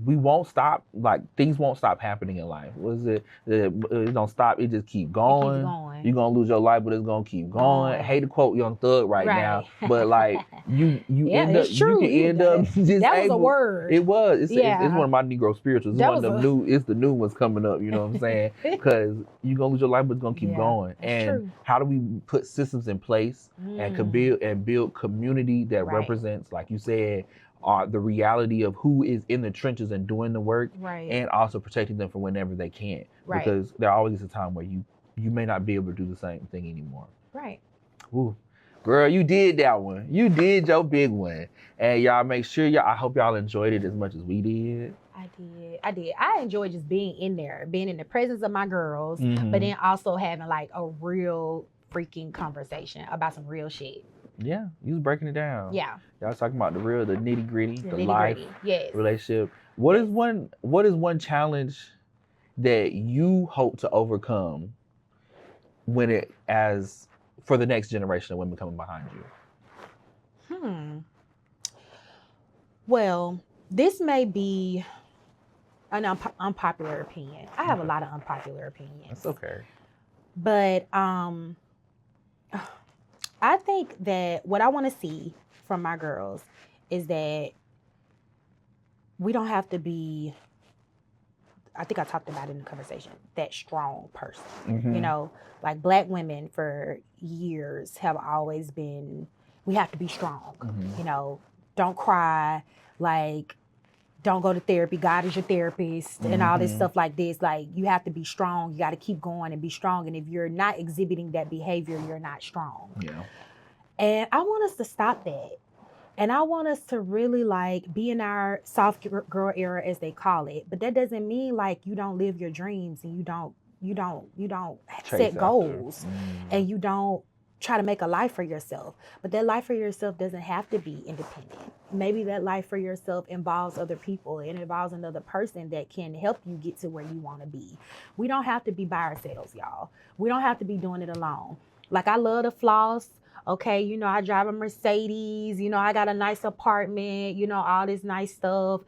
we won't stop, like things won't stop happening in life. What is it? It don't stop, it just keep going. You're gonna lose your life, but it's gonna keep going. I hate to quote Young Thug right now, but like you end up, you can end up just that was a word. It was. It's one of my Negro spirituals. It's one of them new. It's the new ones coming up. You know what I'm saying? Because you're gonna lose your life, but it's gonna keep going. And how do we put systems in place and build community that represents, like you said, the reality of who is in the trenches and doing the work, and also protecting them from whenever they can't, because there always is a time where you may not be able to do the same thing anymore. Right. Ooh. Girl, you did that one. You did your big one. And y'all make sure I hope y'all enjoyed it as much as we did. I did. I enjoyed just being in there, being in the presence of my girls, but then also having like a real freaking conversation about some real shit. Yeah, you was breaking it down. Yeah. Y'all was talking about the real, the nitty gritty, the life, relationship. What is one challenge that you hope to overcome for the next generation of women coming behind you? Well, this may be an unpopular opinion. I have a lot of unpopular opinions. That's okay. But I think that what I want to see from my girls is that we don't have to be, I think I talked about it in the conversation, that strong person. You know, like Black women for years have always been, we have to be strong. You know, don't cry, like, don't go to therapy. God is your therapist and all this stuff like this. Like, you have to be strong. You got to keep going and be strong. And if you're not exhibiting that behavior, you're not strong. Yeah. And I want us to stop that. And I want us to really like be in our soft girl era, as they call it. But that doesn't mean like you don't live your dreams and you don't set goals and you don't try to make a life for yourself. But that life for yourself doesn't have to be independent. Maybe that life for yourself involves other people. It involves another person that can help you get to where you want to be. We don't have to be by ourselves, y'all. We don't have to be doing it alone. Like, I love to floss. Okay, you know, I drive a Mercedes, you know, I got a nice apartment, you know, all this nice stuff.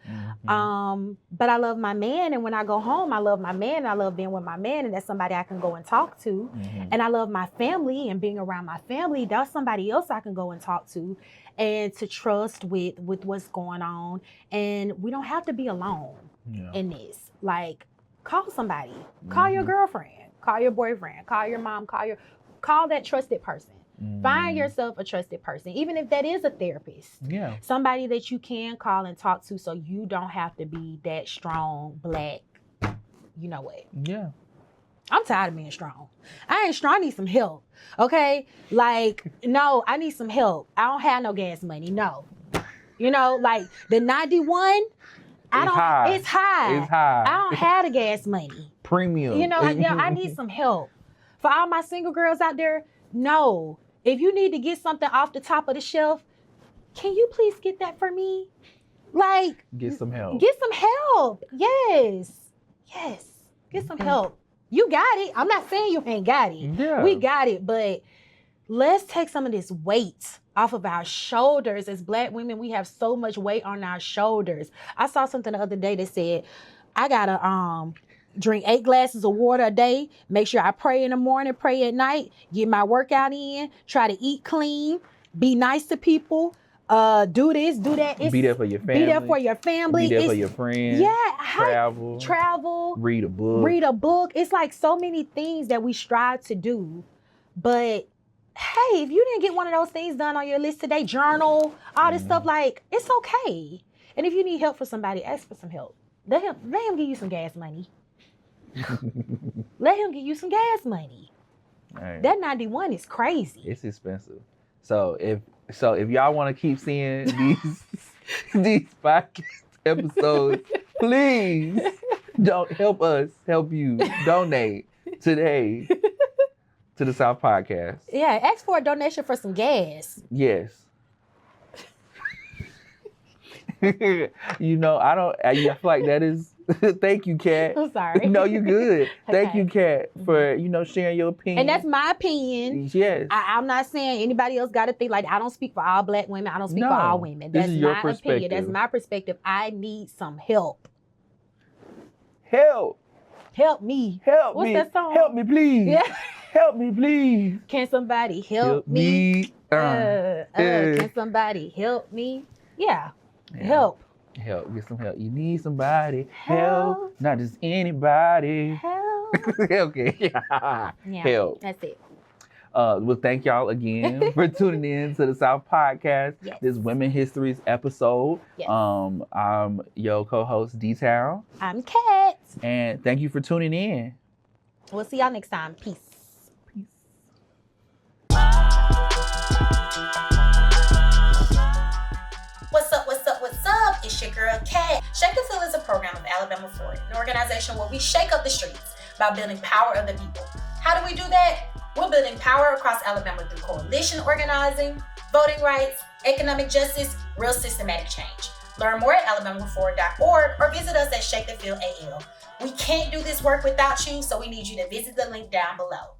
But I love my man. And when I go home, I love my man. I love being with my man. And that's somebody I can go and talk to. And I love my family and being around my family. That's somebody else I can go and talk to and to trust with what's going on. And we don't have to be alone in this. Like, call somebody, call your girlfriend, call your boyfriend, call your mom, call that trusted person. Find yourself a trusted person, even if that is a therapist. Yeah. Somebody that you can call and talk to so you don't have to be that strong, Black, you know what? Yeah. I'm tired of being strong. I ain't strong. I need some help. Okay? Like, no, I need some help. I don't have no gas money. No. You know, like the 91, it's high. It's high. I don't have the gas money. Premium. You know, I need some help. For all my single girls out there, no. If you need to get something off the top of the shelf, can you please get that for me? Like, Get some help. get some help. Yes. Get some help. You got it. I'm not saying you ain't got it. Yeah. We got it, but let's take some of this weight off of our shoulders. As Black women, we have so much weight on our shoulders. I saw something the other day that said, I gotta drink 8 glasses of water a day, make sure I pray in the morning, pray at night, get my workout in, try to eat clean, be nice to people, do this, do that. Be there for your family. Be there for your family. Be there for your friends. Yeah. Travel. Read a book. It's like so many things that we strive to do. But hey, if you didn't get one of those things done on your list today, journal, all this stuff, like, it's okay. And if you need help for somebody, ask for some help. Let him give you some gas money. Let him give you some gas money. Right. That 91 is crazy. It's expensive. So if y'all want to keep seeing these podcast episodes, please don't help us help you. Donate today to the South Podcast. Yeah, ask for a donation for some gas. Yes. You know, I feel like that is. Thank you, Kat. I'm sorry. No, you're good. Thank Okay. you, Kat, for sharing your opinion. And that's my opinion. Yes. I'm not saying anybody else got to think like I don't speak for all Black women. I don't speak for all women. This That's is your my perspective. opinion. That's my perspective. I need some help. Help Me. What's What's me. that song? Help me, please. Yeah. Help me, please. Can somebody help me? Can somebody help me? Yeah. Help. Help. Get some help. You need somebody. Help. Not just anybody. Help. Okay. Yeah. Help. That's it. Well, thank y'all again for tuning in to the South Podcast. Yes. This Women Histories episode. Yes. I'm your co-host DTown, I'm Kat. and thank you for tuning in. We'll see y'all next time. Peace. What's up? It's your girl, Kat. Shake the Field is a program of Alabama Forward, an organization where we shake up the streets by building power of the people. How do we do that? We're building power across Alabama through coalition organizing, voting rights, economic justice, real systematic change. Learn more at alabamaforward.org or visit us at Shake the Field AL. We can't do this work without you, so we need you to visit the link down below.